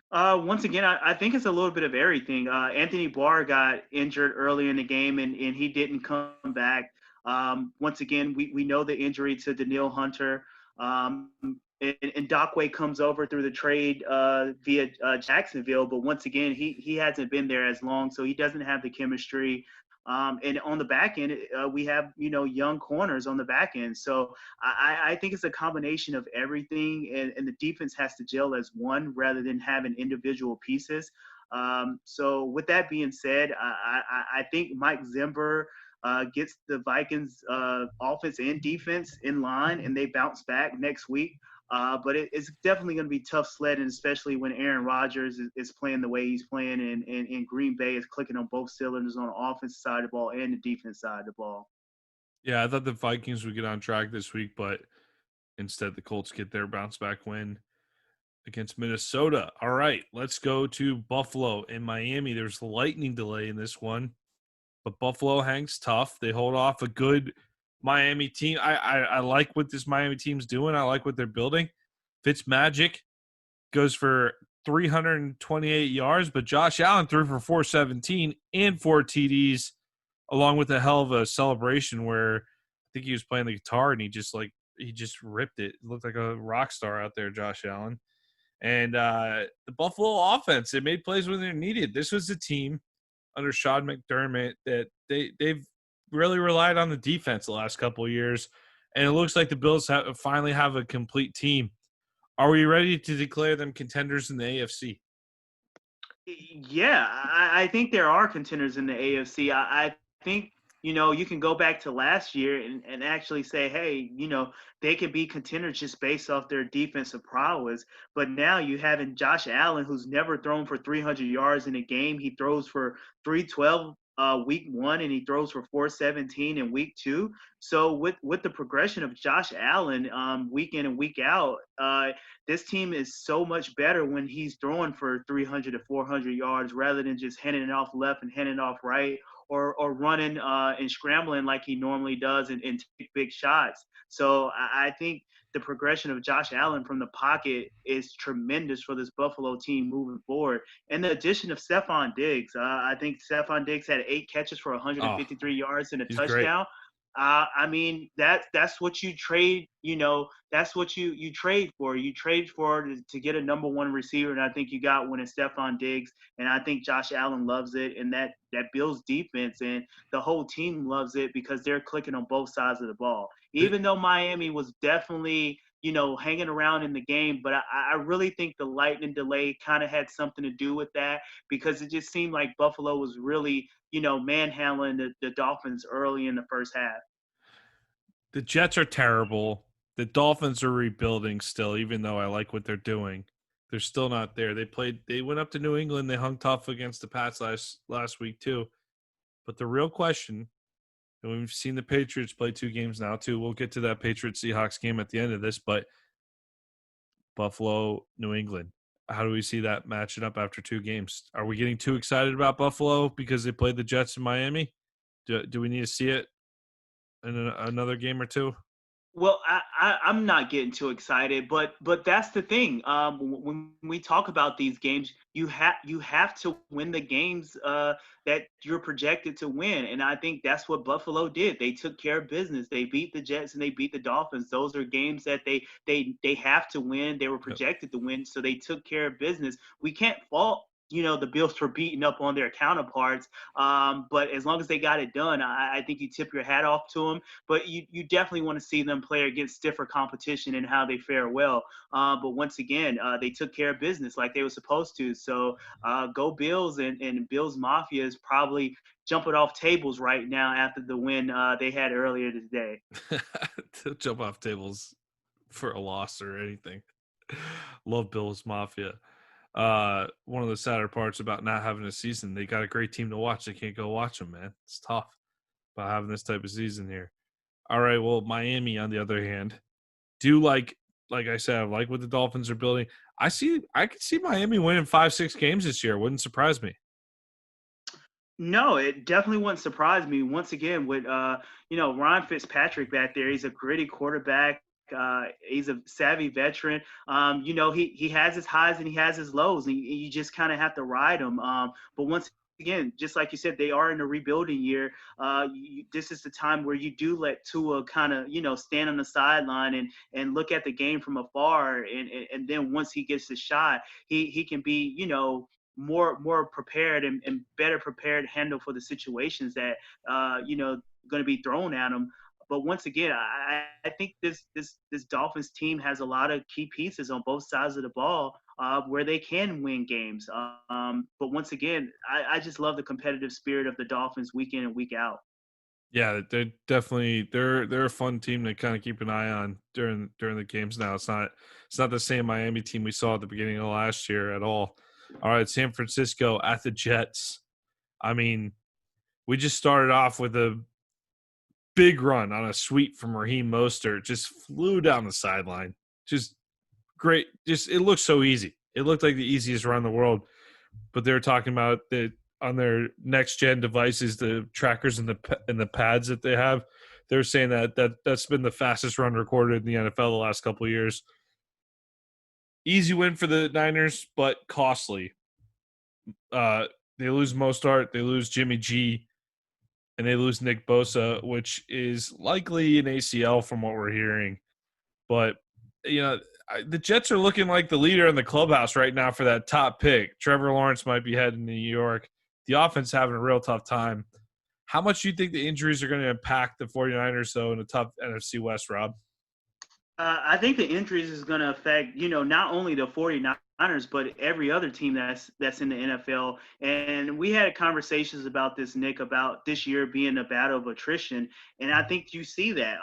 Once again, I think it's a little bit of everything. Anthony Barr got injured early in the game, and he didn't come back. Once again, we know the injury to Danielle Hunter. And Ndakwe comes over through the trade via Jacksonville, but once again, he hasn't been there as long, so he doesn't have the chemistry. And on the back end, we have, young corners on the back end. So I think it's a combination of everything, and the defense has to gel as one rather than having individual pieces. So with that being said, I think Mike Zimmer gets the Vikings offense and defense in line, and they bounce back next week. But it's definitely going to be tough sledding, especially when Aaron Rodgers is playing the way he's playing, and Green Bay is clicking on both cylinders on the offensive side of the ball and the defense side of the ball. Yeah, I thought the Vikings would get on track this week, but instead the Colts get their bounce-back win against Minnesota. All right, let's go to Buffalo and Miami. There's a lightning delay in this one, but Buffalo hangs tough. They hold off a good – Miami team. I like what this Miami team's doing. I like what they're building. Fitzmagic goes for 328 yards, but Josh Allen threw for 417 and 4 TDs, along with a hell of a celebration where I think he was playing the guitar and he just ripped it. It looked like a rock star out there, Josh Allen. And the Buffalo offense, it made plays when they're needed. This was a team under Sean McDermott that they've really relied on the defense the last couple of years, and it looks like the Bills finally have a complete team. Are we ready to declare them contenders in the AFC? Yeah, I think there are contenders in the AFC. I think, you can go back to last year and actually say, hey, they can be contenders just based off their defensive prowess. But now you having Josh Allen, who's never thrown for 300 yards in a game. He throws for 312 week 1, and he throws for 417 in week 2. So with the progression of Josh Allen week in and week out, this team is so much better when he's throwing for 300 to 400 yards rather than just handing it off left and handing it off right, or running and scrambling like he normally does and take big shots. So I think the progression of Josh Allen from the pocket is tremendous for this Buffalo team moving forward. And the addition of Stephon Diggs, I think Stephon Diggs had 8 catches for 153 yards and a touchdown. Great. I mean, that's what you trade. That's what you trade for. You trade for to get a number 1 receiver, and I think you got one in Stephon Diggs, and I think Josh Allen loves it, and that Bills defense and the whole team loves it because they're clicking on both sides of the ball. Even though Miami was definitely hanging around in the game, but I really think the lightning delay kind of had something to do with that, because it just seemed like Buffalo was really manhandling the Dolphins early in the first half. The Jets are terrible. The Dolphins are rebuilding still, even though I like what they're doing. They're still not there. They went up to New England. They hung tough against the Pats last week too. But the real question, and we've seen the Patriots play 2 games now too. We'll get to that Patriots-Seahawks game at the end of this, but Buffalo, New England. How do we see that matching up after 2 games? Are we getting too excited about Buffalo because they played the Jets in Miami? Do we need to see it in another game or 2? Well, I'm not getting too excited, but that's the thing. When we talk about these games, you have to win the games that you're projected to win, and I think that's what Buffalo did. They took care of business. They beat the Jets and they beat the Dolphins. Those are games that they have to win. They were projected to win, so they took care of business. We can't fault the Bills for beating up on their counterparts. But as long as they got it done, I think you tip your hat off to them. But you definitely want to see them play against stiffer competition and how they fare well. But once again, they took care of business like they were supposed to. So go Bills, and Bills Mafia is probably jumping off tables right now after the win they had earlier today. To jump off tables for a loss or anything. Love Bills Mafia. One of the sadder parts about not having a season, they got a great team to watch. They can't go watch them, man. It's tough about having this type of season here. All right, well, Miami, on the other hand, like I said, I like what the Dolphins are building. I could see Miami winning 5-6 games this year. Wouldn't surprise me. No, it definitely wouldn't surprise me. Once again, with Ryan Fitzpatrick back there, he's a gritty quarterback. He's a savvy veteran. He has his highs and he has his lows, and you just kind of have to ride him. But once again, just like you said, they are in a rebuilding year. This is the time where you do let Tua kind of, stand on the sideline and look at the game from afar. And then once he gets the shot, he can be, more prepared and better prepared to handle for the situations that, going to be thrown at him. But once again, I think this Dolphins team has a lot of key pieces on both sides of the ball where they can win games. But once again, I just love the competitive spirit of the Dolphins week in and week out. Yeah, they're definitely they're a fun team to kind of keep an eye on during the games now. It's not the same Miami team we saw at the beginning of last year at all. All right, San Francisco at the Jets. I mean, we just started off with a big run on a sweep from Raheem Mostert. Just flew down the sideline. Just great. Just it looked so easy. It looked like the easiest run in the world. But they were talking about that on their next gen devices, the trackers and the pads that they have. They're saying that's been the fastest run recorded in the NFL the last couple of years. Easy win for the Niners, but costly. They lose Mostert, they lose Jimmy G, and they lose Nick Bosa, which is likely an ACL from what we're hearing. But, the Jets are looking like the leader in the clubhouse right now for that top pick. Trevor Lawrence might be heading to New York. The offense having a real tough time. How much do you think the injuries are going to impact the 49ers, though, in a tough NFC West, Rob? I think the injuries is going to affect, not only the 49ers, but every other team that's in the NFL. And we had conversations about this, Nick, about this year being a battle of attrition. And I think you see that.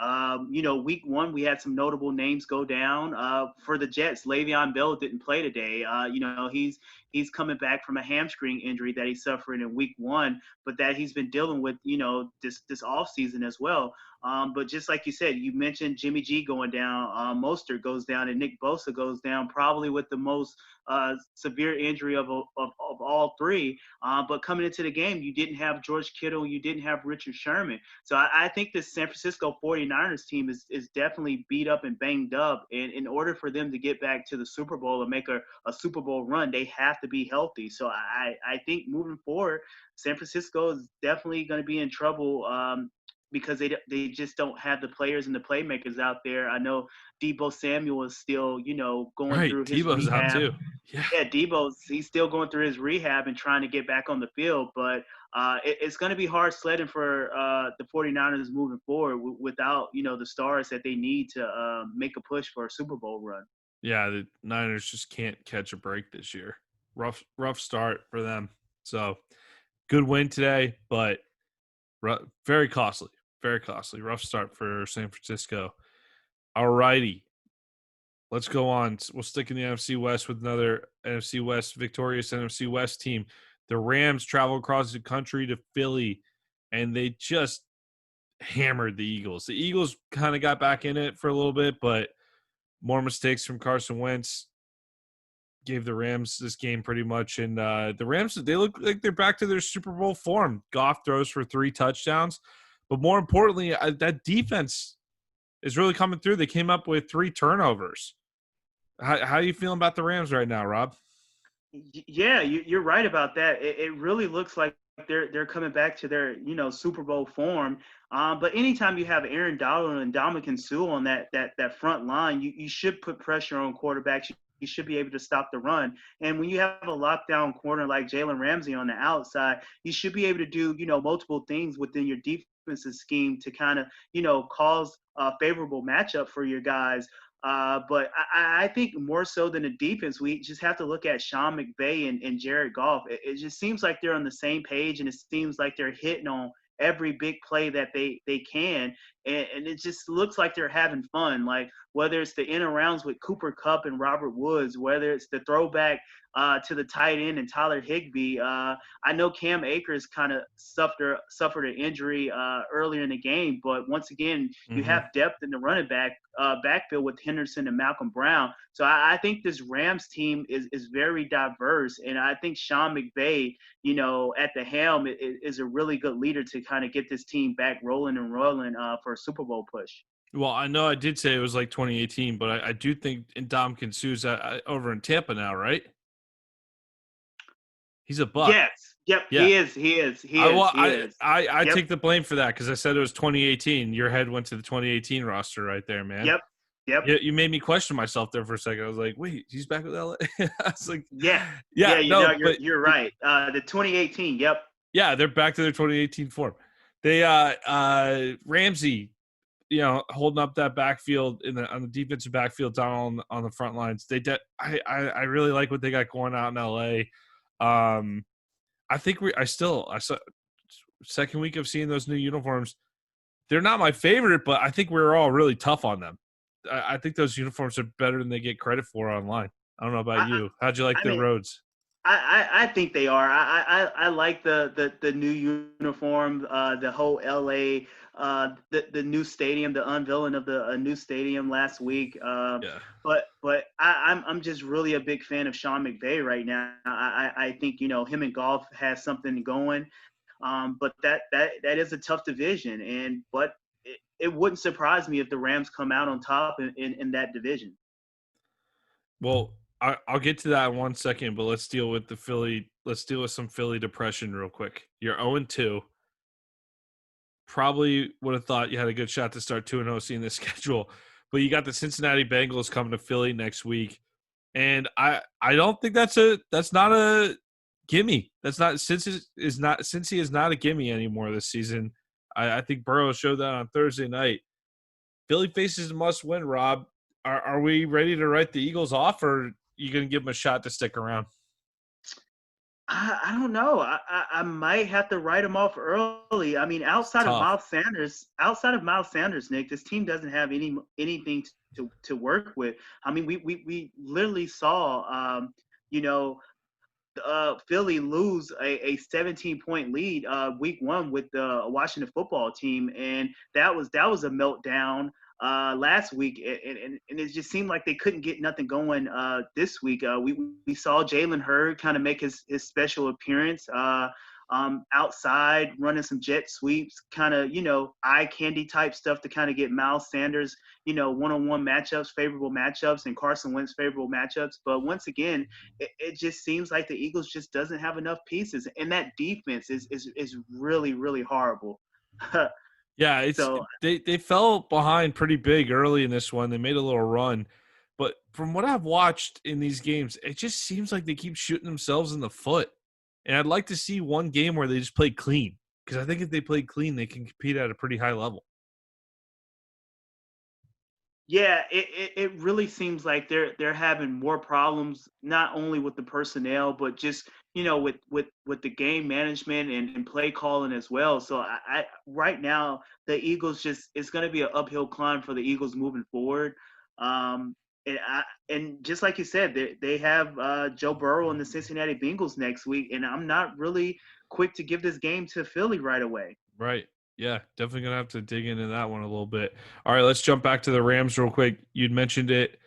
Week one, we had some notable names go down. For the Jets, Le'Veon Bell didn't play today. He's coming back from a hamstring injury that he suffered in week one, but that he's been dealing with, this off season as well. But just like you said, you mentioned Jimmy G going down, Mostert goes down, and Nick Bosa goes down, probably with the most severe injury of all three. But coming into the game, you didn't have George Kittle, you didn't have Richard Sherman. So I think this San Francisco 49ers team is definitely beat up and banged up. And in order for them to get back to the Super Bowl and make a Super Bowl run, they have to be healthy. So I think moving forward, San Francisco is definitely going to be in trouble. Because they just don't have the players and the playmakers out there. I know Deebo Samuel is still, going through his Debo's rehab. out too. Yeah, he's still going through his rehab and trying to get back on the field. But it's going to be hard sledding for the 49ers moving forward without, the stars that they need to make a push for a Super Bowl run. Yeah, the Niners just can't catch a break this year. Rough start for them. So good win today, but very costly. Very costly. Rough start for San Francisco. All righty. Let's go on. We'll stick in the NFC West with another victorious NFC West team. The Rams travel across the country to Philly, and they just hammered the Eagles. The Eagles kind of got back in it for a little bit, but more mistakes from Carson Wentz gave the Rams this game pretty much. And the Rams, they look like they're back to their Super Bowl form. Goff throws for 3 touchdowns. But more importantly, that defense is really coming through. They came up with 3 turnovers. How are you feeling about the Rams right now, Rob? Yeah, you're right about that. It really looks like they're coming back to their Super Bowl form. But anytime you have Aaron Donald and Ndamukong Suh on that front line, you should put pressure on quarterbacks. You should be able to stop the run. And when you have a lockdown corner like Jalen Ramsey on the outside, you should be able to do multiple things within your defensive scheme to kind of cause a favorable matchup for your guys. But I think more so than the defense, we just have to look at Sean McVay and Jared Goff. It just seems like they're on the same page, and it seems like they're hitting on every big play that they can. And it just looks like they're having fun. Like whether it's the in and rounds with Cooper Kupp and Robert Woods, whether it's the throwback to the tight end and Tyler Higbee. I know Cam Akers kind of suffered an injury earlier in the game, but once again, you have depth in the running backfield with Henderson and Malcolm Brown. So I think this Rams team is very diverse, and I think Sean McVay, at the helm is a really good leader to kind of get this team back rolling for a Super Bowl push. Well, I know I did say it was like 2018, but I do think Ndamukong Suh's over in Tampa now, right? He's a Buck. Yes. Yep. Yeah. He is. I take the blame for that because I said it was 2018. Your head went to the 2018 roster right there, man. Yep. You made me question myself there for a second. I was like, wait, he's back with LA? I was like, yeah. You're right. The 2018. Yep. Yeah, they're back to their 2018 form. They Ramsey, holding up that backfield on the defensive backfield down on the front lines. I really like what they got going out in LA. I think I saw second week of seeing those new uniforms. They're not my favorite, but I think we're all really tough on them. I think those uniforms are better than they get credit for online. I don't know about you. How'd you like the roads? I think they are. I like the new uniform, the whole LA, the new stadium, the unveiling of the new stadium last week. But I'm just really a big fan of Sean McVay right now. I think him and Goff has something going. But that is a tough division, but it wouldn't surprise me if the Rams come out on top in that division. Well, I'll get to that in 1 second, but let's deal with some Philly depression real quick. You're 0-2. Probably would have thought you had a good shot to start 2-0 seeing the schedule, but you got the Cincinnati Bengals coming to Philly next week. And I don't think that's not a gimme. Cincy is not a gimme anymore this season. I think Burrow showed that on Thursday night. Philly faces a must win, Rob. Are we ready to write the Eagles off, or you going to give him a shot to stick around? I don't know. I might have to write him off early. I mean, Tough. Outside of Miles Sanders, Nick, this team doesn't have anything to work with. I mean, we literally saw, Philly lose a 17-point lead week one with the Washington football team, and that was a meltdown last week, and it just seemed like they couldn't get nothing going this week. We saw Jalen Hurd kind of make his special appearance outside, running some jet sweeps, kind of, eye candy type stuff to kind of get Miles Sanders, one-on-one matchups, favorable matchups, and Carson Wentz favorable matchups. But once again, it just seems like the Eagles just doesn't have enough pieces, and that defense is really, really horrible. Yeah, they fell behind pretty big early in this one. They made a little run. But from what I've watched in these games, it just seems like they keep shooting themselves in the foot. And I'd like to see one game where they just play clean, because I think if they play clean, they can compete at a pretty high level. Yeah, it really seems like they're having more problems, not only with the personnel, but just with the game management and play calling as well. So I right now the Eagles it's going to be an uphill climb for the Eagles moving forward. And just like you said, they have Joe Burrow and the Cincinnati Bengals next week, and I'm not really quick to give this game to Philly right away. Right. Yeah, definitely going to have to dig into that one a little bit. All right, let's jump back to the Rams real quick. You'd mentioned it.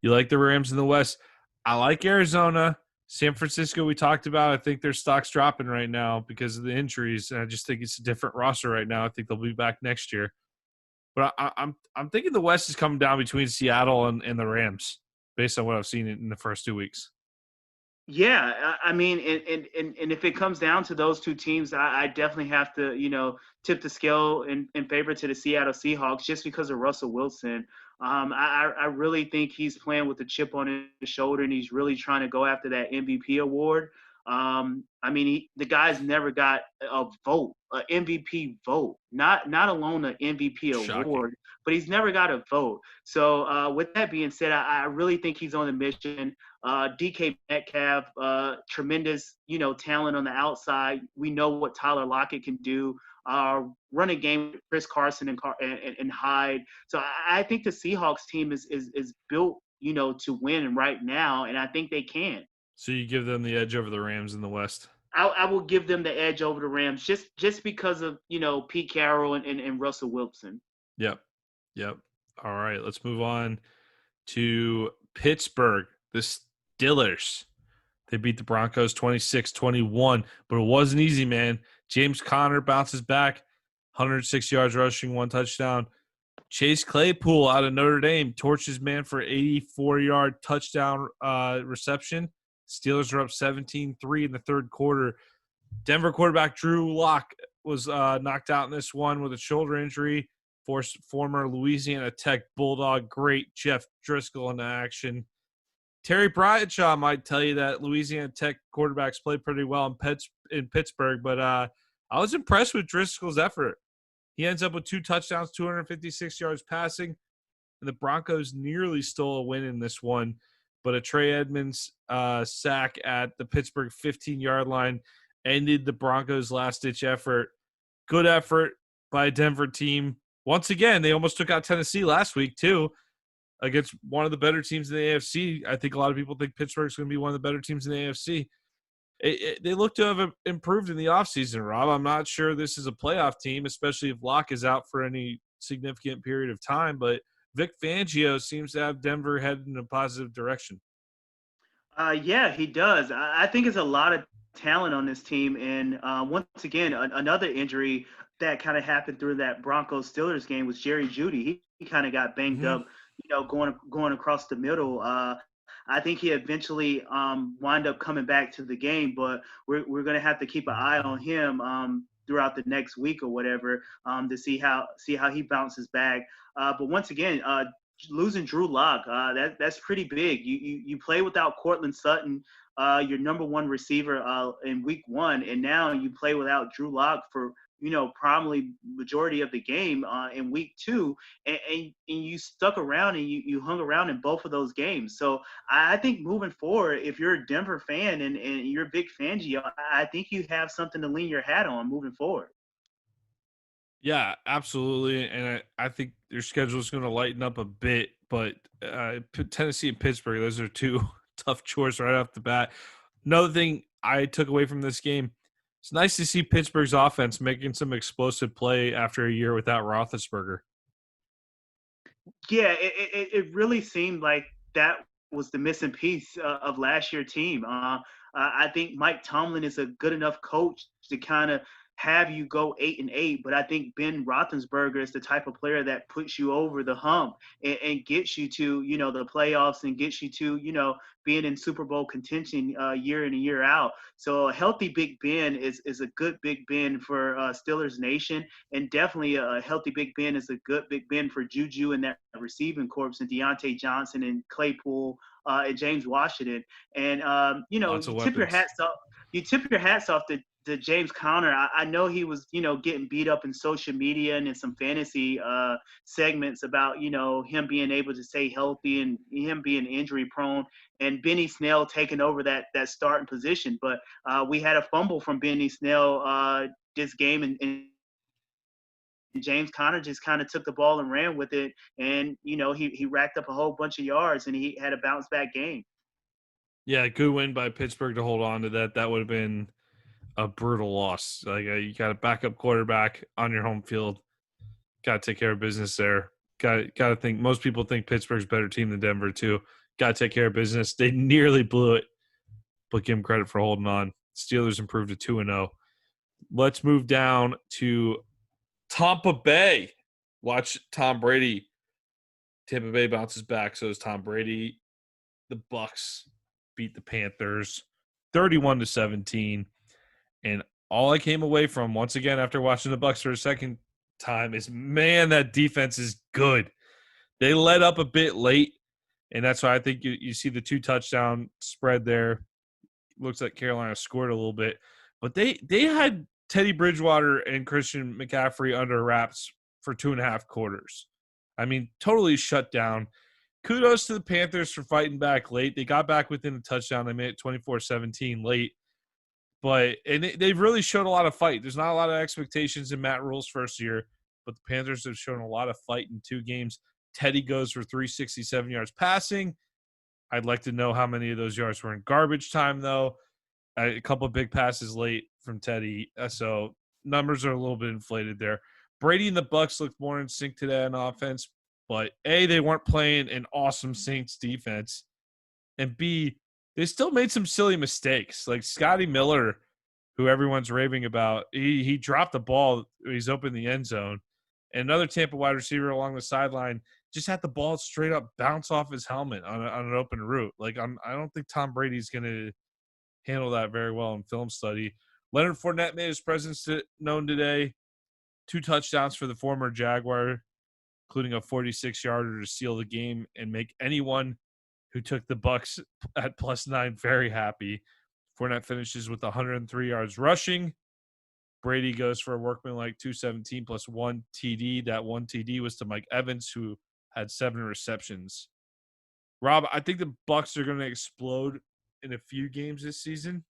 You like the Rams in the West. I like Arizona. San Francisco, we talked about. I think their stock's dropping right now because of the injuries. And I just think it's a different roster right now. I think they'll be back next year. But I'm thinking the West is coming down between Seattle and the Rams based on what I've seen in the first 2 weeks. Yeah, I mean, and if it comes down to those two teams, I definitely have to, tip the scale in favor to the Seattle Seahawks just because of Russell Wilson. I really think he's playing with a chip on his shoulder, and he's really trying to go after that MVP award. I mean, the guy's never got a vote, an MVP vote, not alone an MVP award, but he's never got a vote. So with that being said, I really think he's on a mission. DK Metcalf, tremendous, talent on the outside. We know what Tyler Lockett can do. Running game with Chris Carson and Hyde. So I think the Seahawks team is built, to win right now, and I think they can. So you give them the edge over the Rams in the West? I will give them the edge over the Rams just because of, Pete Carroll and Russell Wilson. Yep. All right, let's move on to Pittsburgh. The Steelers. They beat the Broncos 26-21, but it wasn't easy, man. James Conner bounces back, 106 yards rushing, 1 touchdown. Chase Claypool out of Notre Dame torches man for 84-yard touchdown reception. Steelers are up 17-3 in the third quarter. Denver quarterback Drew Lock was knocked out in this one with a shoulder injury. Former Louisiana Tech Bulldog great Jeff Driscoll in action. Terry Bradshaw might tell you that Louisiana Tech quarterbacks play pretty well in Pittsburgh, but I was impressed with Driscoll's effort. He ends up with 2 touchdowns, 256 yards passing, and the Broncos nearly stole a win in this one. But a Trey Edmonds sack at the Pittsburgh 15-yard line ended the Broncos' last-ditch effort. Good effort by a Denver team. Once again, they almost took out Tennessee last week, too, against one of the better teams in the AFC. I think a lot of people think Pittsburgh's going to be one of the better teams in the AFC. They look to have improved in the offseason, Rob. I'm not sure this is a playoff team, especially if Locke is out for any significant period of time, but Vic Fangio seems to have Denver headed in a positive direction. Yeah, he does. I think it's a lot of talent on this team. And once again, another injury that kind of happened through that Broncos-Steelers game was Jerry Jeudy. He kind of got banged up, going across the middle. I think he eventually wind up coming back to the game, but we're going to have to keep an eye on him throughout the next week or whatever to see how he bounces back. But once again, losing Drew Lock, that's pretty big. You play without Cortland Sutton, your number one receiver in week one, and now you play without Drew Lock for probably majority of the game in week 2, and you stuck around and you hung around in both of those games. So I think moving forward, if you're a Denver fan and you're a big Fangio, I think you have something to lean your hat on moving forward. Yeah, absolutely. And I think their schedule is going to lighten up a bit, but Tennessee and Pittsburgh, those are two tough chores right off the bat. Another thing I took away from this game, it's nice to see Pittsburgh's offense making some explosive play after a year without Roethlisberger. Yeah, it really seemed like that was the missing piece of last year's team. I think Mike Tomlin is a good enough coach to kind of have you go 8-8, but I think Ben Roethlisberger is the type of player that puts you over the hump and gets you to the playoffs and gets you to being in Super Bowl contention year in and year out. So a healthy Big Ben is a good Big Ben for Steelers Nation, and definitely a healthy Big Ben is a good Big Ben for Juju and that receiving corps and Deontay Johnson and Claypool and James Washington. And Lots of you tip your weapons. hats off. You tip your hats off to James Conner. I know he was, getting beat up in social media and in some fantasy segments about, him being able to stay healthy and him being injury prone, and Benny Snell taking over that starting position. But we had a fumble from Benny Snell this game, and James Conner just kind of took the ball and ran with it. And, he racked up a whole bunch of yards and he had a bounce back game. Yeah, good win by Pittsburgh to hold on to that. That would have been a brutal loss. Like you got a backup quarterback on your home field. Got to take care of business there. Got to think. Most people think Pittsburgh's a better team than Denver too. Got to take care of business. They nearly blew it, but give them credit for holding on. Steelers improved to 2-0. Let's move down to Tampa Bay. Watch Tom Brady. Tampa Bay bounces back. So is Tom Brady. The Bucks beat the Panthers 31-17. And all I came away from, once again, after watching the Bucks for a second time, is, man, that defense is good. They let up a bit late, and that's why I think you see the 2-touchdown spread there. Looks like Carolina scored a little bit. But they had Teddy Bridgewater and Christian McCaffrey under wraps for 2.5 quarters. I mean, totally shut down. Kudos to the Panthers for fighting back late. They got back within a touchdown. They made it 24-17 late. But they've really showed a lot of fight. There's not a lot of expectations in Matt Rule's first year, but the Panthers have shown a lot of fight in 2 games. Teddy goes for 367 yards passing. I'd like to know how many of those yards were in garbage time, though. A couple of big passes late from Teddy. So numbers are a little bit inflated there. Brady and the Bucks looked more in sync today on offense, but A, they weren't playing an awesome Saints defense, and B, they still made some silly mistakes. Like Scotty Miller, who everyone's raving about, he dropped the ball. He's open the end zone. And another Tampa wide receiver along the sideline just had the ball straight up bounce off his helmet on an open route. Like I don't think Tom Brady's going to handle that very well in film study. Leonard Fournette made his presence known today. 2 touchdowns for the former Jaguar, including a 46-yarder to seal the game and make anyone who took the Bucks at +9 very happy. Fournette finishes with 103 yards rushing. Brady goes for a workmanlike 217 plus 1 TD. That 1 TD was to Mike Evans, who had 7 receptions. Rob, I think the Bucks are going to explode in a few games this season,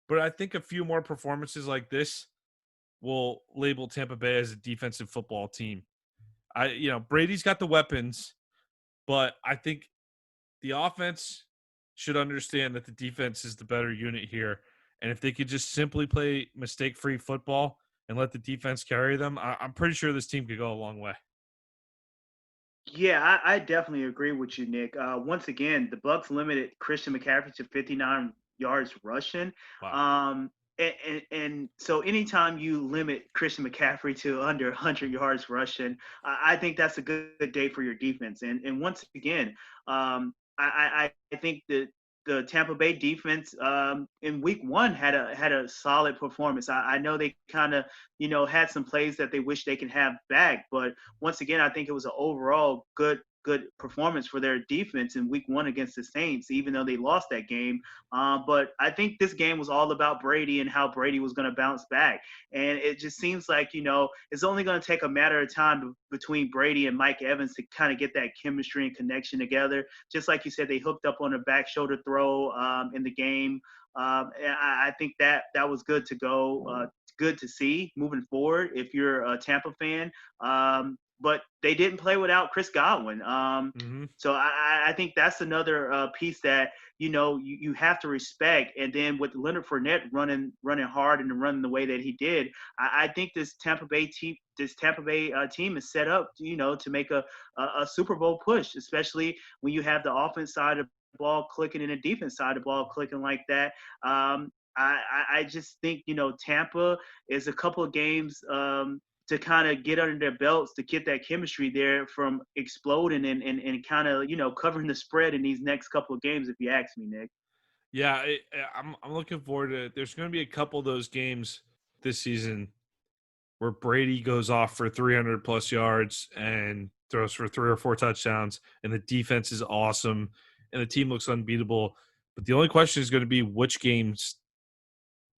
but I think a few more performances like this will label Tampa Bay as a defensive football team. Brady's got the weapons, but I think the offense should understand that the defense is the better unit here. And if they could just simply play mistake-free football and let the defense carry them, I'm pretty sure this team could go a long way. Yeah, I definitely agree with you, Nick. Once again, the Bucks limited Christian McCaffrey to 59 yards rushing. Wow. And so anytime you limit Christian McCaffrey to under 100 yards rushing, I think that's a good day for your defense. And once again, I think that the Tampa Bay defense in week 1 had a solid performance. I know they kind of, had some plays that they wish they could have back, but once again, I think it was an overall good good performance for their defense in Week 1 against the Saints, even though they lost that game. But I think this game was all about Brady and how Brady was going to bounce back. And it just seems like, it's only going to take a matter of time between Brady and Mike Evans to kind of get that chemistry and connection together. Just like you said, they hooked up on a back shoulder throw in the game. And I think that was good to go, good to see moving forward if you're a Tampa fan. But they didn't play without Chris Godwin. So I think that's another piece that, you have to respect. And then with Leonard Fournette running hard and running the way that he did, I think this Tampa Bay team is set up, to make a Super Bowl push, especially when you have the offense side of the ball clicking and the defense side of the ball clicking like that. I just think, Tampa is a couple of games to kind of get under their belts, to get that chemistry there from exploding and kind of, covering the spread in these next couple of games, if you ask me, Nick. Yeah, I'm looking forward to it. There's going to be a couple of those games this season where Brady goes off for 300-plus yards and throws for 3 or 4 touchdowns, and the defense is awesome, and the team looks unbeatable. But the only question is going to be, which games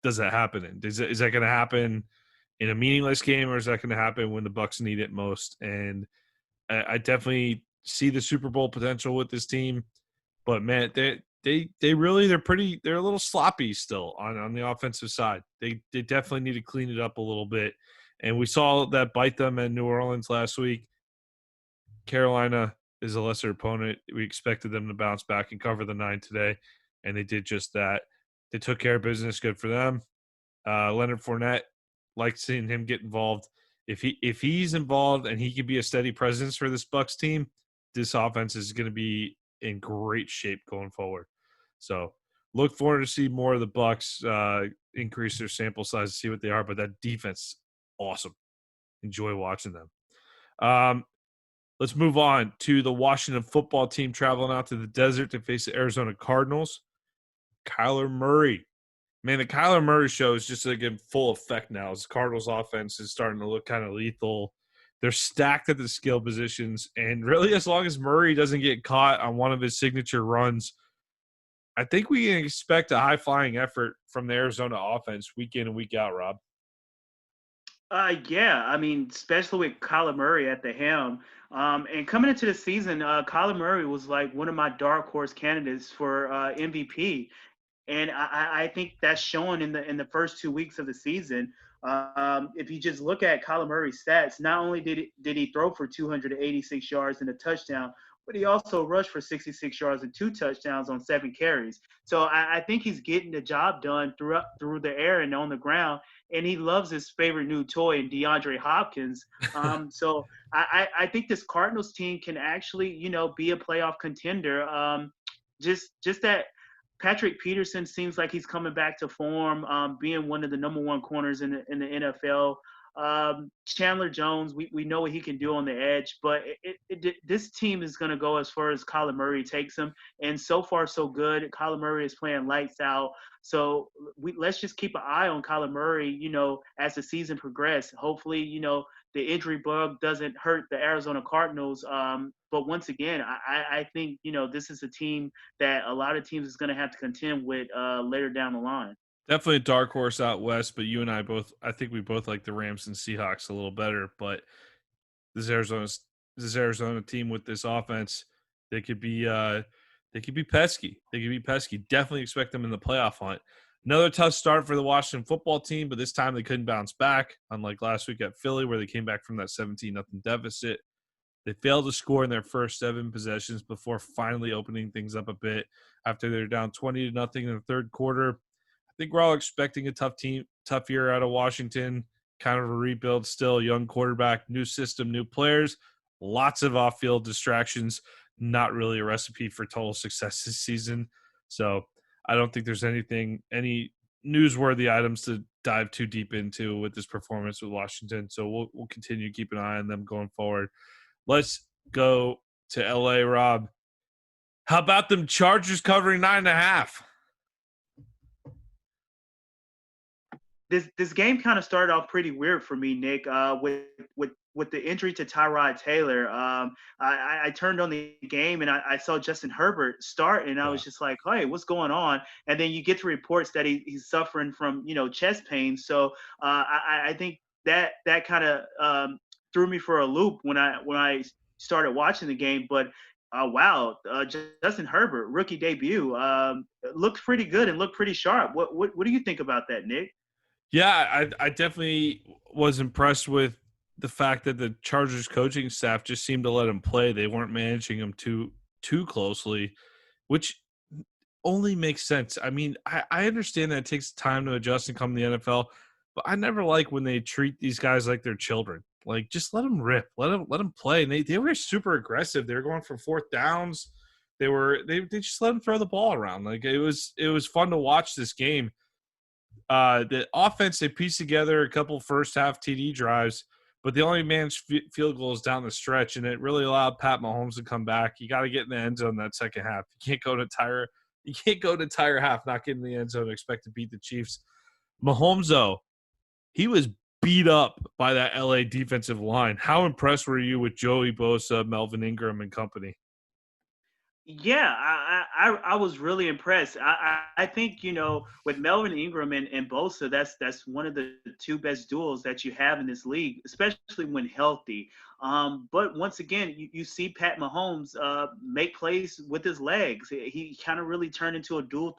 does that happen in? Is that going to happen in a meaningless game, or is that going to happen when the Bucs need it most? And I definitely see the Super Bowl potential with this team, but man, they're a little sloppy still on the offensive side. They definitely need to clean it up a little bit, and we saw that bite them in New Orleans last week. Carolina is a lesser opponent. We expected them to bounce back and cover the 9 today, and they did just that. They took care of business. Good for them. Leonard Fournette, like seeing him get involved. If he's involved and he can be a steady presence for this Bucs team, this offense is going to be in great shape going forward. So look forward to see more of the Bucs increase their sample size to see what they are. But that defense, awesome. Enjoy watching them. Let's move on to the Washington football team traveling out to the desert to face the Arizona Cardinals. Kyler Murray. Man, the Kyler Murray show is just like in full effect now. As the Cardinals offense is starting to look kind of lethal. They're stacked at the skill positions. And really, as long as Murray doesn't get caught on one of his signature runs, I think we can expect a high-flying effort from the Arizona offense week in and week out, Rob. Yeah, I mean, especially with Kyler Murray at the helm. And coming into the season, Kyler Murray was like one of my dark horse candidates for MVP. And I think that's showing in the first 2 weeks of the season. If you just look at Kyler Murray's stats, not only did he throw for 286 yards and a touchdown, but he also rushed for 66 yards and 2 touchdowns on 7 carries. So I think he's getting the job done through the air and on the ground. And he loves his favorite new toy in DeAndre Hopkins. So I think this Cardinals team can actually, be a playoff contender. Just that Patrick Peterson seems like he's coming back to form, being one of the number 1 corners in the NFL. Chandler Jones, we know what he can do on the edge, but this team is going to go as far as Kyler Murray takes them. And so far, so good. Kyler Murray is playing lights out. So let's just keep an eye on Kyler Murray, as the season progresses. Hopefully, the injury bug doesn't hurt the Arizona Cardinals. But once again, I think, this is a team that a lot of teams is going to have to contend with later down the line. Definitely a dark horse out west, but you and I think we both like the Rams and Seahawks a little better. But this Arizona team with this offense, they could be pesky. They could be pesky. Definitely expect them in the playoff hunt. Another tough start for the Washington football team, but this time they couldn't bounce back, unlike last week at Philly where they came back from that 17-0 deficit. They failed to score in their first 7 possessions before finally opening things up a bit after they're down 20-0 in the third quarter. I think we're all expecting a tough year out of Washington, kind of a rebuild still, young quarterback, new system, new players, lots of off-field distractions, not really a recipe for total success this season. So I don't think there's any newsworthy items to dive too deep into with this performance with Washington. So we'll continue to keep an eye on them going forward. Let's go to LA, Rob. How about them Chargers covering 9.5? This game kind of started off pretty weird for me, Nick. With with the injury to Tyrod Taylor, I turned on the game and I saw Justin Herbert start, and I was just like, hey, what's going on? And then you get the reports that he's suffering from, chest pain. So I think that kind of threw me for a loop when I started watching the game. But wow, Justin Herbert, rookie debut, looked pretty good and looked pretty sharp. What do you think about that, Nick? Yeah, I definitely was impressed with the fact that the Chargers coaching staff just seemed to let him play. They weren't managing him too closely, which only makes sense. I mean, I understand that it takes time to adjust and come to the NFL, but I never like when they treat these guys like they're children. Like, just let them rip, let them play. And they were super aggressive. They were going for fourth downs. They just let them throw the ball around. Like, it was fun to watch this game. The offense, they pieced together a couple first half TD drives, but they only managed field goals down the stretch, and it really allowed Pat Mahomes to come back. You got to get in the end zone that second half. You can't go to entire half not getting in the end zone and expect to beat the Chiefs. Mahomes, though, he was beat up by that LA defensive line. How impressed were you with Joey Bosa, Melvin Ingram, and company? Yeah, I was really impressed. I think, with Melvin Ingram and Bosa, that's one of the two best duels that you have in this league, especially when healthy. But once again, you see Pat Mahomes make plays with his legs. He kind of really turned into a dual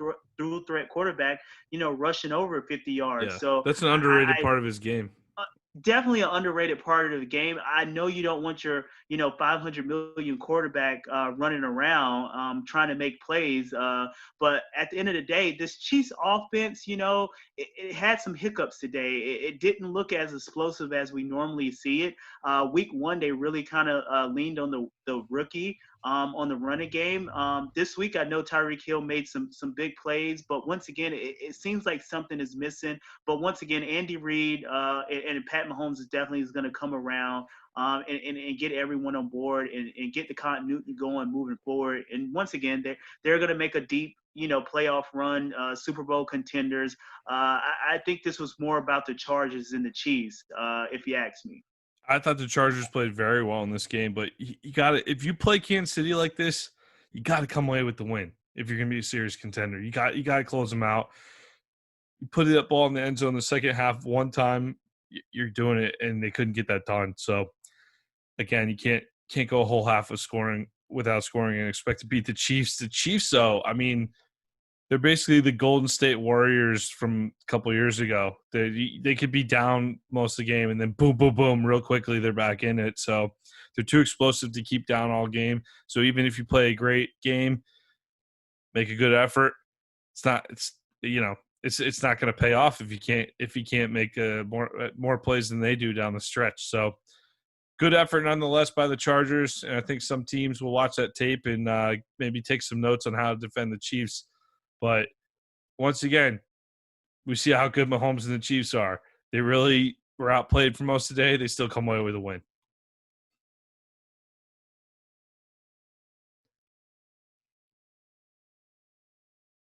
threat quarterback, rushing over 50 yards. Yeah, So that's an underrated part of his game. Definitely an underrated part of the game. I know you don't want your, 500 million quarterback running around trying to make plays. But at the end of the day, this Chiefs offense, it had some hiccups today. It didn't look as explosive as we normally see it. Week one, they really kind of leaned on the rookie on the running game. This week, I know Tyreek Hill made some big plays, but once again, it seems like something is missing. But once again, Andy Reid and Pat Mahomes is going to come around and get everyone on board and get the continuity going moving forward. And once again, they're going to make a deep, playoff run, Super Bowl contenders. I think this was more about the Chargers than the Chiefs, if you ask me. I thought the Chargers played very well in this game, but you got to, if you play Kansas City like this, you got to come away with the win. If you're going to be a serious contender, you got to close them out. You put that ball in the end zone in the second half one time, you're doing it, and they couldn't get that done. So again, you can't go a whole half of scoring without scoring and expect to beat the Chiefs. The Chiefs, though, I mean, they're basically the Golden State Warriors from a couple years ago. They could be down most of the game, and then boom, boom, boom, real quickly they're back in it. So they're too explosive to keep down all game. So even if you play a great game, make a good effort, it's not going to pay off if you can't make more plays than they do down the stretch. So good effort nonetheless by the Chargers, and I think some teams will watch that tape and maybe take some notes on how to defend the Chiefs. But once again, we see how good Mahomes and the Chiefs are. They really were outplayed for most of the day. They still come away with a win.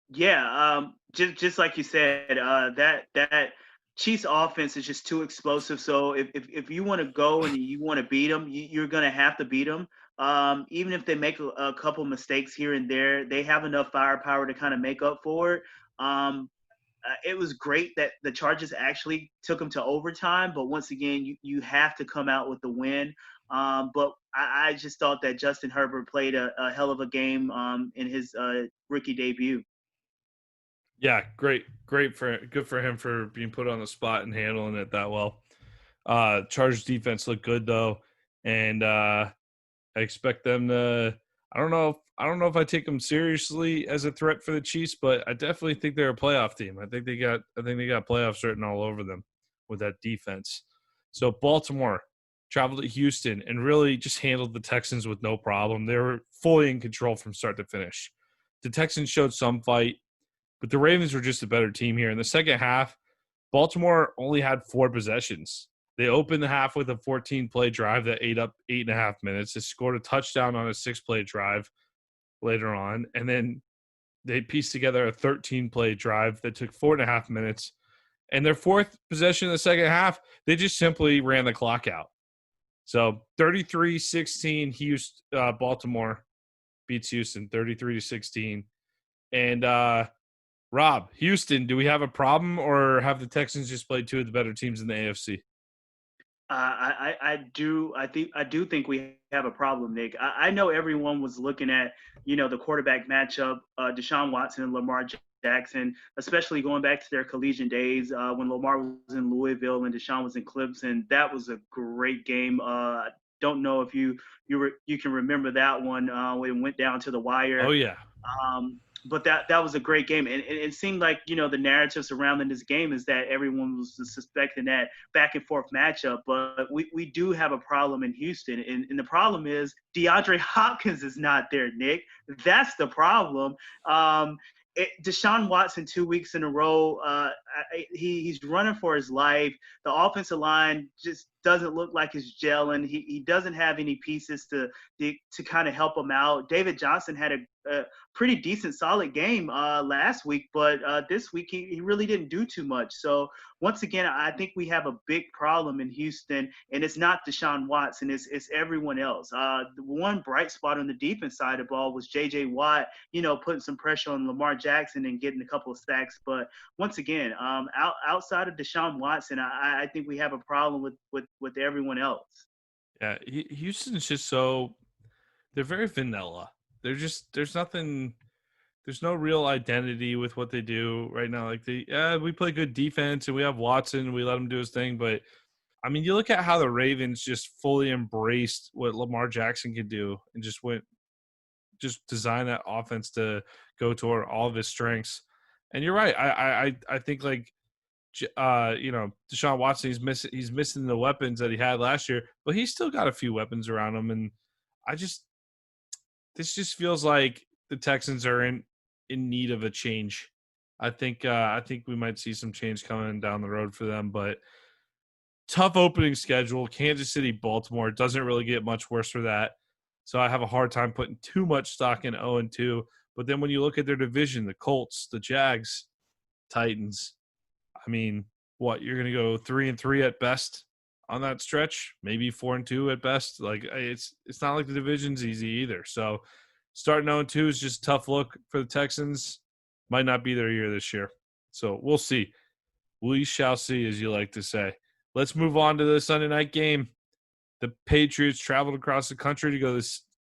Yeah, just like you said, that Chiefs offense is just too explosive. So if you want to go and you want to beat them, you're going to have to beat them. Even if they make a couple mistakes here and there, they have enough firepower to kind of make up for it. It was great that the Chargers actually took them to overtime, but once again, you have to come out with the win. But I just thought that Justin Herbert played a hell of a game in his rookie debut. Yeah, good for him for being put on the spot and handling it that well. Chargers defense looked good though, and I expect them to. I don't know if I take them seriously as a threat for the Chiefs, but I definitely think they're a playoff team. I think they got playoffs written all over them with that defense. So Baltimore traveled to Houston and really just handled the Texans with no problem. They were fully in control from start to finish. The Texans showed some fight, but the Ravens were just a better team here. In the second half, Baltimore only had 4 possessions. They opened the half with a 14-play drive that ate up 8.5 minutes. They scored a touchdown on a 6-play drive later on, and then they pieced together a 13-play drive that took 4.5 minutes. And their fourth possession in the second half, they just simply ran the clock out. So 33-16, Houston, Baltimore beats Houston 33-16. And Rob, Houston, do we have a problem, or have the Texans just played two of the better teams in the AFC? I do think we have a problem, Nick. I know everyone was looking at, the quarterback matchup, Deshaun Watson and Lamar Jackson, especially going back to their collegian days when Lamar was in Louisville and Deshaun was in Clemson. That was a great game. Don't know if you can remember that one when it went down to the wire. Oh yeah. But that was a great game, and it seemed like the narrative surrounding this game is that everyone was suspecting that back and forth matchup. But we do have a problem in Houston, and the problem is DeAndre Hopkins is not there, Nick. That's the problem. Deshaun Watson 2 weeks in a row, he's running for his life. The offensive line just doesn't look like it's gelling. He doesn't have any pieces to kind of help him out. David Johnson had a pretty decent, solid game last week, but this week he really didn't do too much. So once again, I think we have a big problem in Houston, and it's not Deshaun Watson, it's everyone else. The one bright spot on the defense side of the ball was J.J. Watt, putting some pressure on Lamar Jackson and getting a couple of sacks. But once again, outside of Deshaun Watson, I think we have a problem with everyone else. Yeah, Houston's just they're very vanilla. There's no real identity with what they do right now. Like we play good defense and we have Watson and we let him do his thing. But I mean, you look at how the Ravens just fully embraced what Lamar Jackson could do and just design that offense to go toward all of his strengths. And you're right. I think Deshaun Watson, he's missing the weapons that he had last year, but he's still got a few weapons around him. And this just feels like the Texans are in need of a change. I think we might see some change coming down the road for them, but tough opening schedule. Kansas City, Baltimore doesn't really get much worse for that. So I have a hard time putting too much stock in 0-2. But then when you look at their division, the Colts, the Jags, Titans, I mean, you're going to go 3-3 at best on that stretch, maybe 4-2 at best. Like it's not like the division's easy either. So starting 0-2 is just a tough look for the Texans. Might not be their year this year. So we'll see. We shall see, as you like to say. Let's move on to the Sunday night game. The Patriots traveled across the country to go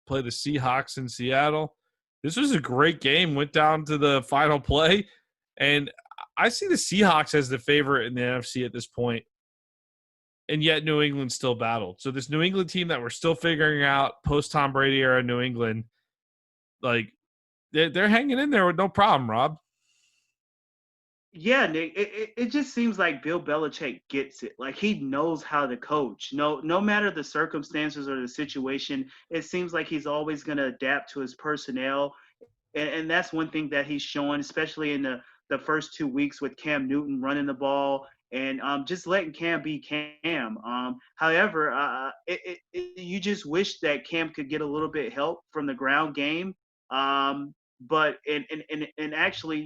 play the Seahawks in Seattle. This was a great game. Went down to the final play. And I see the Seahawks as the favorite in the NFC at this point. And yet New England still battled. So this New England team that we're still figuring out post-Tom Brady era New England, like they're hanging in there with no problem, Rob. Yeah, Nick, it just seems like Bill Belichick gets it. Like he knows how to coach. No matter the circumstances or the situation, it seems like he's always going to adapt to his personnel. And that's one thing that he's showing, especially in the first 2 weeks with Cam Newton running the ball and just letting Cam be Cam. However, you just wish that Cam could get a little bit help from the ground game. But actually,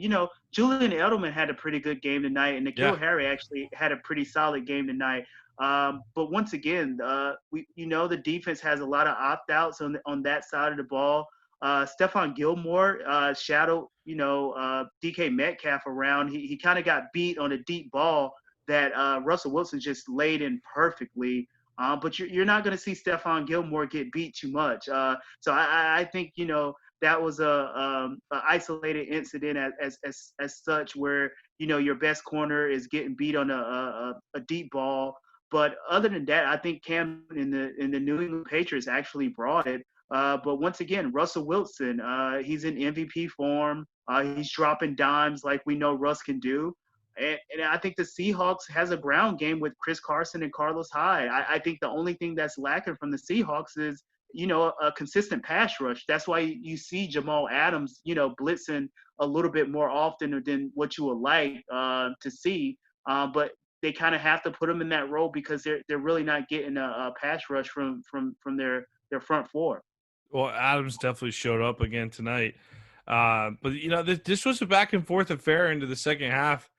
Julian Edelman had a pretty good game tonight, and N'Keal Harry actually had a pretty solid game tonight. But once again, the defense has a lot of opt-outs on that side of the ball. Stephon Gilmore shadowed, DK Metcalf around. He kind of got beat on a deep ball that Russell Wilson just laid in perfectly. But you're not going to see Stephon Gilmore get beat too much. So I think, that was a isolated incident as such where, your best corner is getting beat on a deep ball. But other than that, I think Cam in the New England Patriots actually brought it. But once again, Russell Wilson, he's in MVP form. He's dropping dimes like we know Russ can do. And I think the Seahawks has a ground game with Chris Carson and Carlos Hyde. I think the only thing that's lacking from the Seahawks is, a consistent pass rush. That's why you see Jamal Adams, blitzing a little bit more often than what you would like to see. But they kind of have to put him in that role because they're really not getting a pass rush from their front four. Well, Adams definitely showed up again tonight. But, this was a back and forth affair into the second half.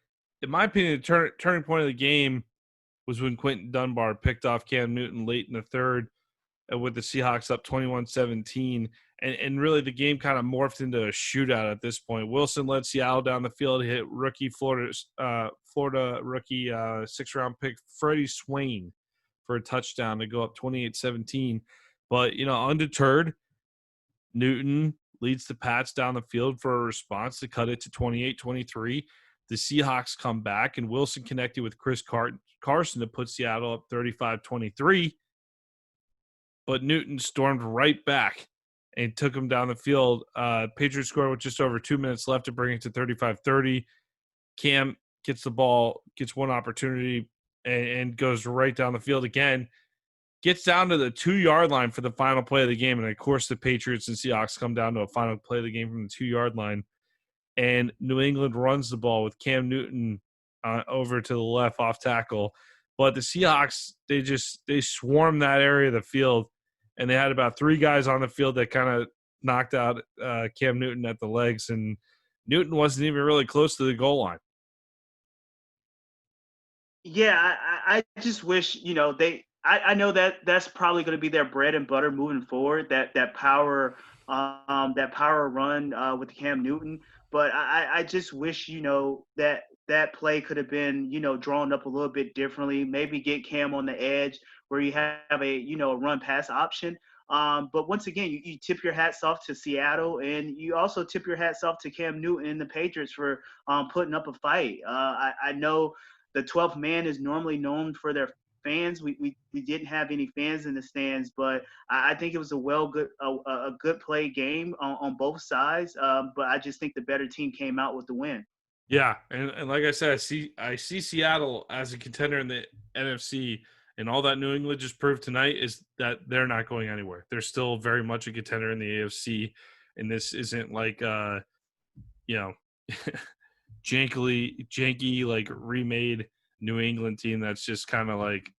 In my opinion, the turning point of the game was when Quentin Dunbar picked off Cam Newton late in the third with the Seahawks up 21-17. And really the game kind of morphed into a shootout at this point. Wilson led Seattle down the field, hit rookie Florida rookie 6th-round pick Freddie Swain for a touchdown to go up 28-17. But, undeterred, Newton leads the Pats down the field for a response to cut it to 28-23. The Seahawks come back, and Wilson connected with Chris Carson to put Seattle up 35-23. But Newton stormed right back and took him down the field. Patriots scored with just over 2 minutes left to bring it to 35-30. Cam gets the ball, gets one opportunity, and goes right down the field again. Gets down to the 2-yard line for the final play of the game. And, of course, the Patriots and Seahawks come down to a final play of the game from the 2-yard line. And New England runs the ball with Cam Newton over to the left off tackle. But the Seahawks, they swarmed that area of the field, and they had about 3 guys on the field that kind of knocked out Cam Newton at the legs, and Newton wasn't even really close to the goal line. Yeah, I just wish, I know that that's probably going to be their bread and butter moving forward, that power run with Cam Newton. But I just wish, that play could have been, drawn up a little bit differently. Maybe get Cam on the edge where you have a run pass option. But once again, you tip your hats off to Seattle, and you also tip your hats off to Cam Newton and the Patriots for putting up a fight. I know the 12th man is normally known for their fans. We didn't have any fans in the stands, but I think it was a good play game on both sides. But I just think the better team came out with the win. Yeah, and like I said, I see Seattle as a contender in the NFC, and all that New England just proved tonight is that they're not going anywhere. They're still very much a contender in the AFC, and this isn't like janky like remade New England team that's just kind of like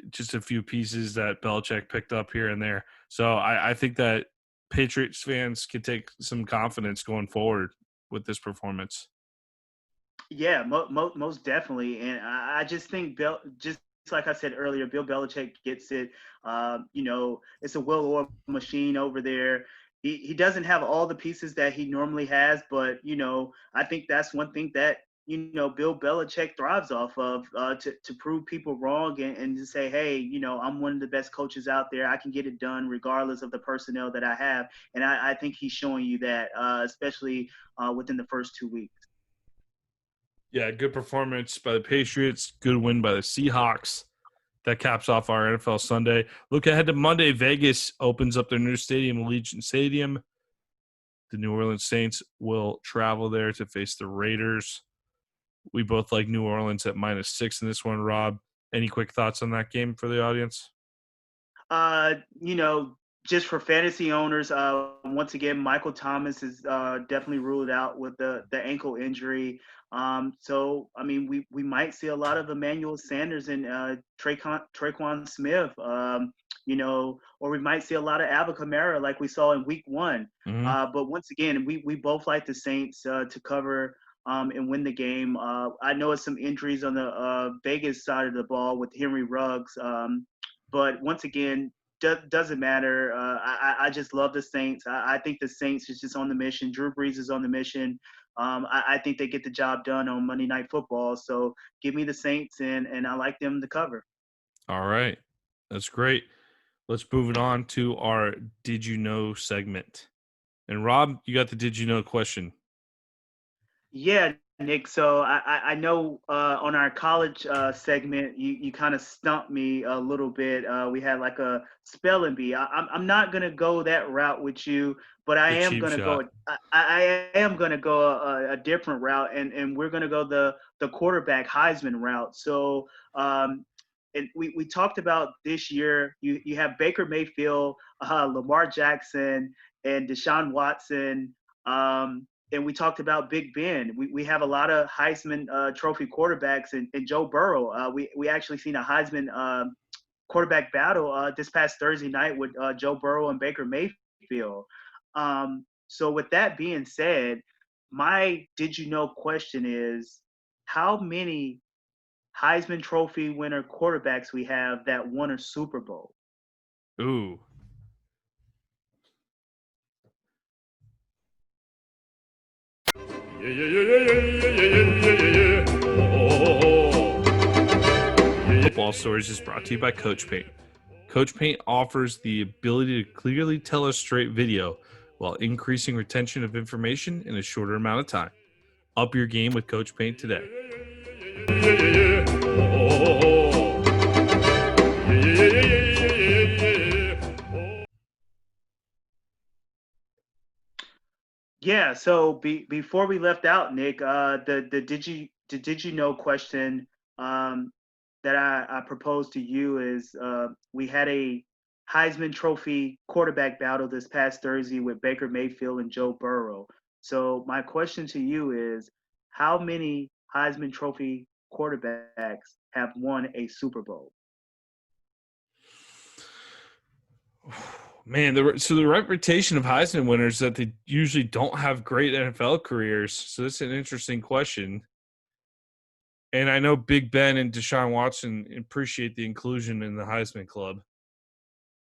just a few pieces that Belichick picked up here and there. So I think that Patriots fans can take some confidence going forward with this performance. Yeah, most definitely, and I just think just like I said earlier, Bill Belichick gets it. It's a well-oiled machine over there. He doesn't have all the pieces that he normally has, but I think that's one thing that Bill Belichick thrives off of, to prove people wrong and to say, hey, I'm one of the best coaches out there. I can get it done regardless of the personnel that I have. And I think he's showing you that, especially within the first 2 weeks. Yeah, good performance by the Patriots. Good win by the Seahawks. That caps off our NFL Sunday. Look ahead to Monday. Vegas opens up their new stadium, Allegiant Stadium. The New Orleans Saints will travel there to face the Raiders. We both like New Orleans at -6 in this one. Rob, any quick thoughts on that game for the audience? Just for fantasy owners, once again, Michael Thomas is definitely ruled out with the ankle injury. So, I mean, we might see a lot of Emmanuel Sanders and Traquan Smith, or we might see a lot of Alvin Kamara like we saw in week 1. Mm-hmm. But once again, we both like the Saints to cover and win the game. I know it's some injuries on the Vegas side of the ball with Henry Ruggs. But once again, doesn't matter. I just love the Saints. I think the Saints is just on the mission. Drew Brees is on the mission. I think they get the job done on Monday Night Football. So give me the Saints, and I like them to cover. All right. That's great. Let's move it on to our Did You Know segment. And Rob, you got the Did You Know question. Yeah, Nick. So I know on our college segment, you kind of stumped me a little bit. We had like a spelling bee. I'm not gonna go that route with you, but I am gonna go. I am gonna go a different route, and we're gonna go the quarterback Heisman route. So and we talked about this year. You have Baker Mayfield, Lamar Jackson, and Deshaun Watson. And we talked about Big Ben. We have a lot of Heisman Trophy quarterbacks, and Joe Burrow. We actually seen a Heisman quarterback battle this past Thursday night with Joe Burrow and Baker Mayfield. So with that being said, my Did You Know question is, how many Heisman Trophy winner quarterbacks we have that won a Super Bowl? Ooh. Football Stories is brought to you by Coach Paint. Coach Paint offers the ability to clearly tell a straight video while increasing retention of information in a shorter amount of time. Up your game with Coach Paint today. Yeah. So before we left out, Nick, the did you know question that I proposed to you is we had a Heisman Trophy quarterback battle this past Thursday with Baker Mayfield and Joe Burrow. So my question to you is, how many Heisman Trophy quarterbacks have won a Super Bowl? Man, the reputation of Heisman winners is that they usually don't have great NFL careers. So that's an interesting question. And I know Big Ben and Deshaun Watson appreciate the inclusion in the Heisman Club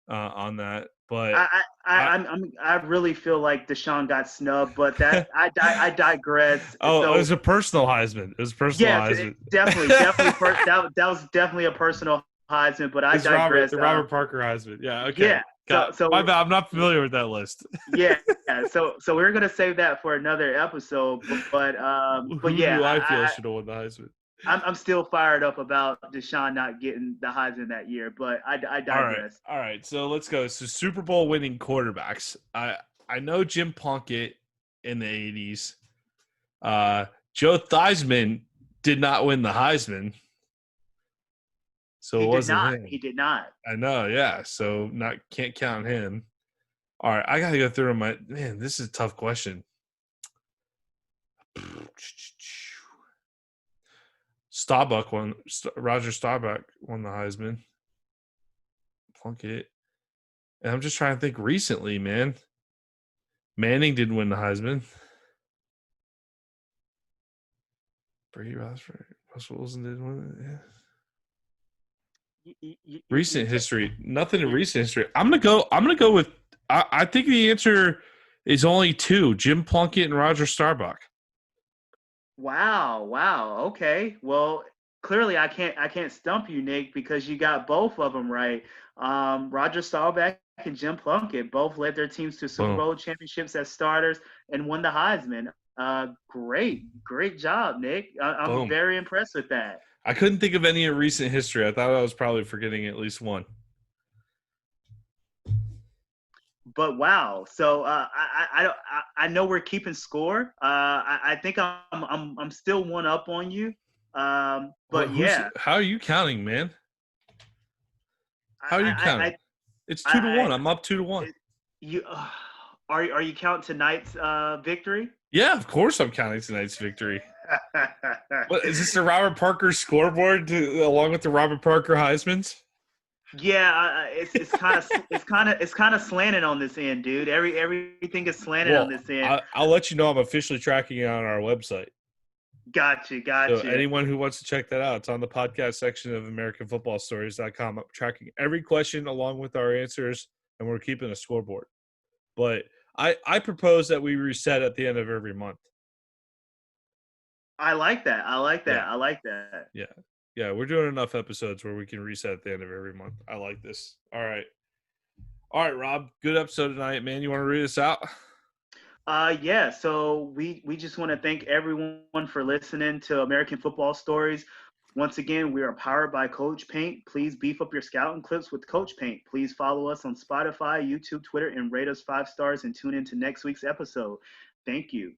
on that. But I really feel like Deshaun got snubbed, but that I digress. Oh, So, it was a personal Heisman. It was a personal Heisman. Definitely. That was definitely a personal Heisman, but I digress. Robert Parker Heisman. Yeah. Okay. Yeah. So my bad. I'm not familiar with that list. Yeah. So we're gonna save that for another episode. But Who yeah, do I feel should have won the Heisman? I'm still fired up about Deshaun not getting the Heisman that year, but I digress. All right. So let's go. So Super Bowl winning quarterbacks. I know Jim Plunkett in the 80s. Joe Theismann did not win the Heisman. So it wasn't him. He did not. I know, yeah. So can't count him. All right, I gotta go through my man. This is a tough question. Roger Staubach won the Heisman. Plunkett. And I'm just trying to think recently, man. Manning didn't win the Heisman. Brady Roethlisberger, Russell Wilson didn't win it. Yeah. Recent history, nothing in recent history. I'm gonna go with. I think the answer is only two: Jim Plunkett and Roger Staubach. Wow. Okay. Well, clearly I can't stump you, Nick, because you got both of them right. Roger Staubach and Jim Plunkett both led their teams to Super Bowl championships as starters and won the Heisman. Great job, Nick. I'm very impressed with that. I couldn't think of any in recent history. I thought I was probably forgetting at least one. But wow, so I know we're keeping score. I think I'm still one up on you. But yeah, how are you counting, man? How are you counting? It's 2-1. I'm up 2-1. You are you counting tonight's victory? Yeah, of course I'm counting tonight's victory. What is this? The Robert Parker scoreboard along with the Robert Parker Heismans? Yeah, it's kind of slanted on this end, dude. Everything is slanted on this end. I'll let you know I'm officially tracking it on our website. Gotcha. So anyone who wants to check that out, it's on the podcast section of AmericanFootballStories.com. I'm tracking every question along with our answers, and we're keeping a scoreboard. But I propose that we reset at the end of every month. I like that. Yeah, we're doing enough episodes where we can reset at the end of every month. I like this. All right, Rob. Good episode tonight, man. You want to read us out? Yeah. So we just want to thank everyone for listening to American Football Stories. Once again, we are powered by Coach Paint. Please beef up your scouting clips with Coach Paint. Please follow us on Spotify, YouTube, Twitter, and rate us 5 stars and tune in to next week's episode. Thank you.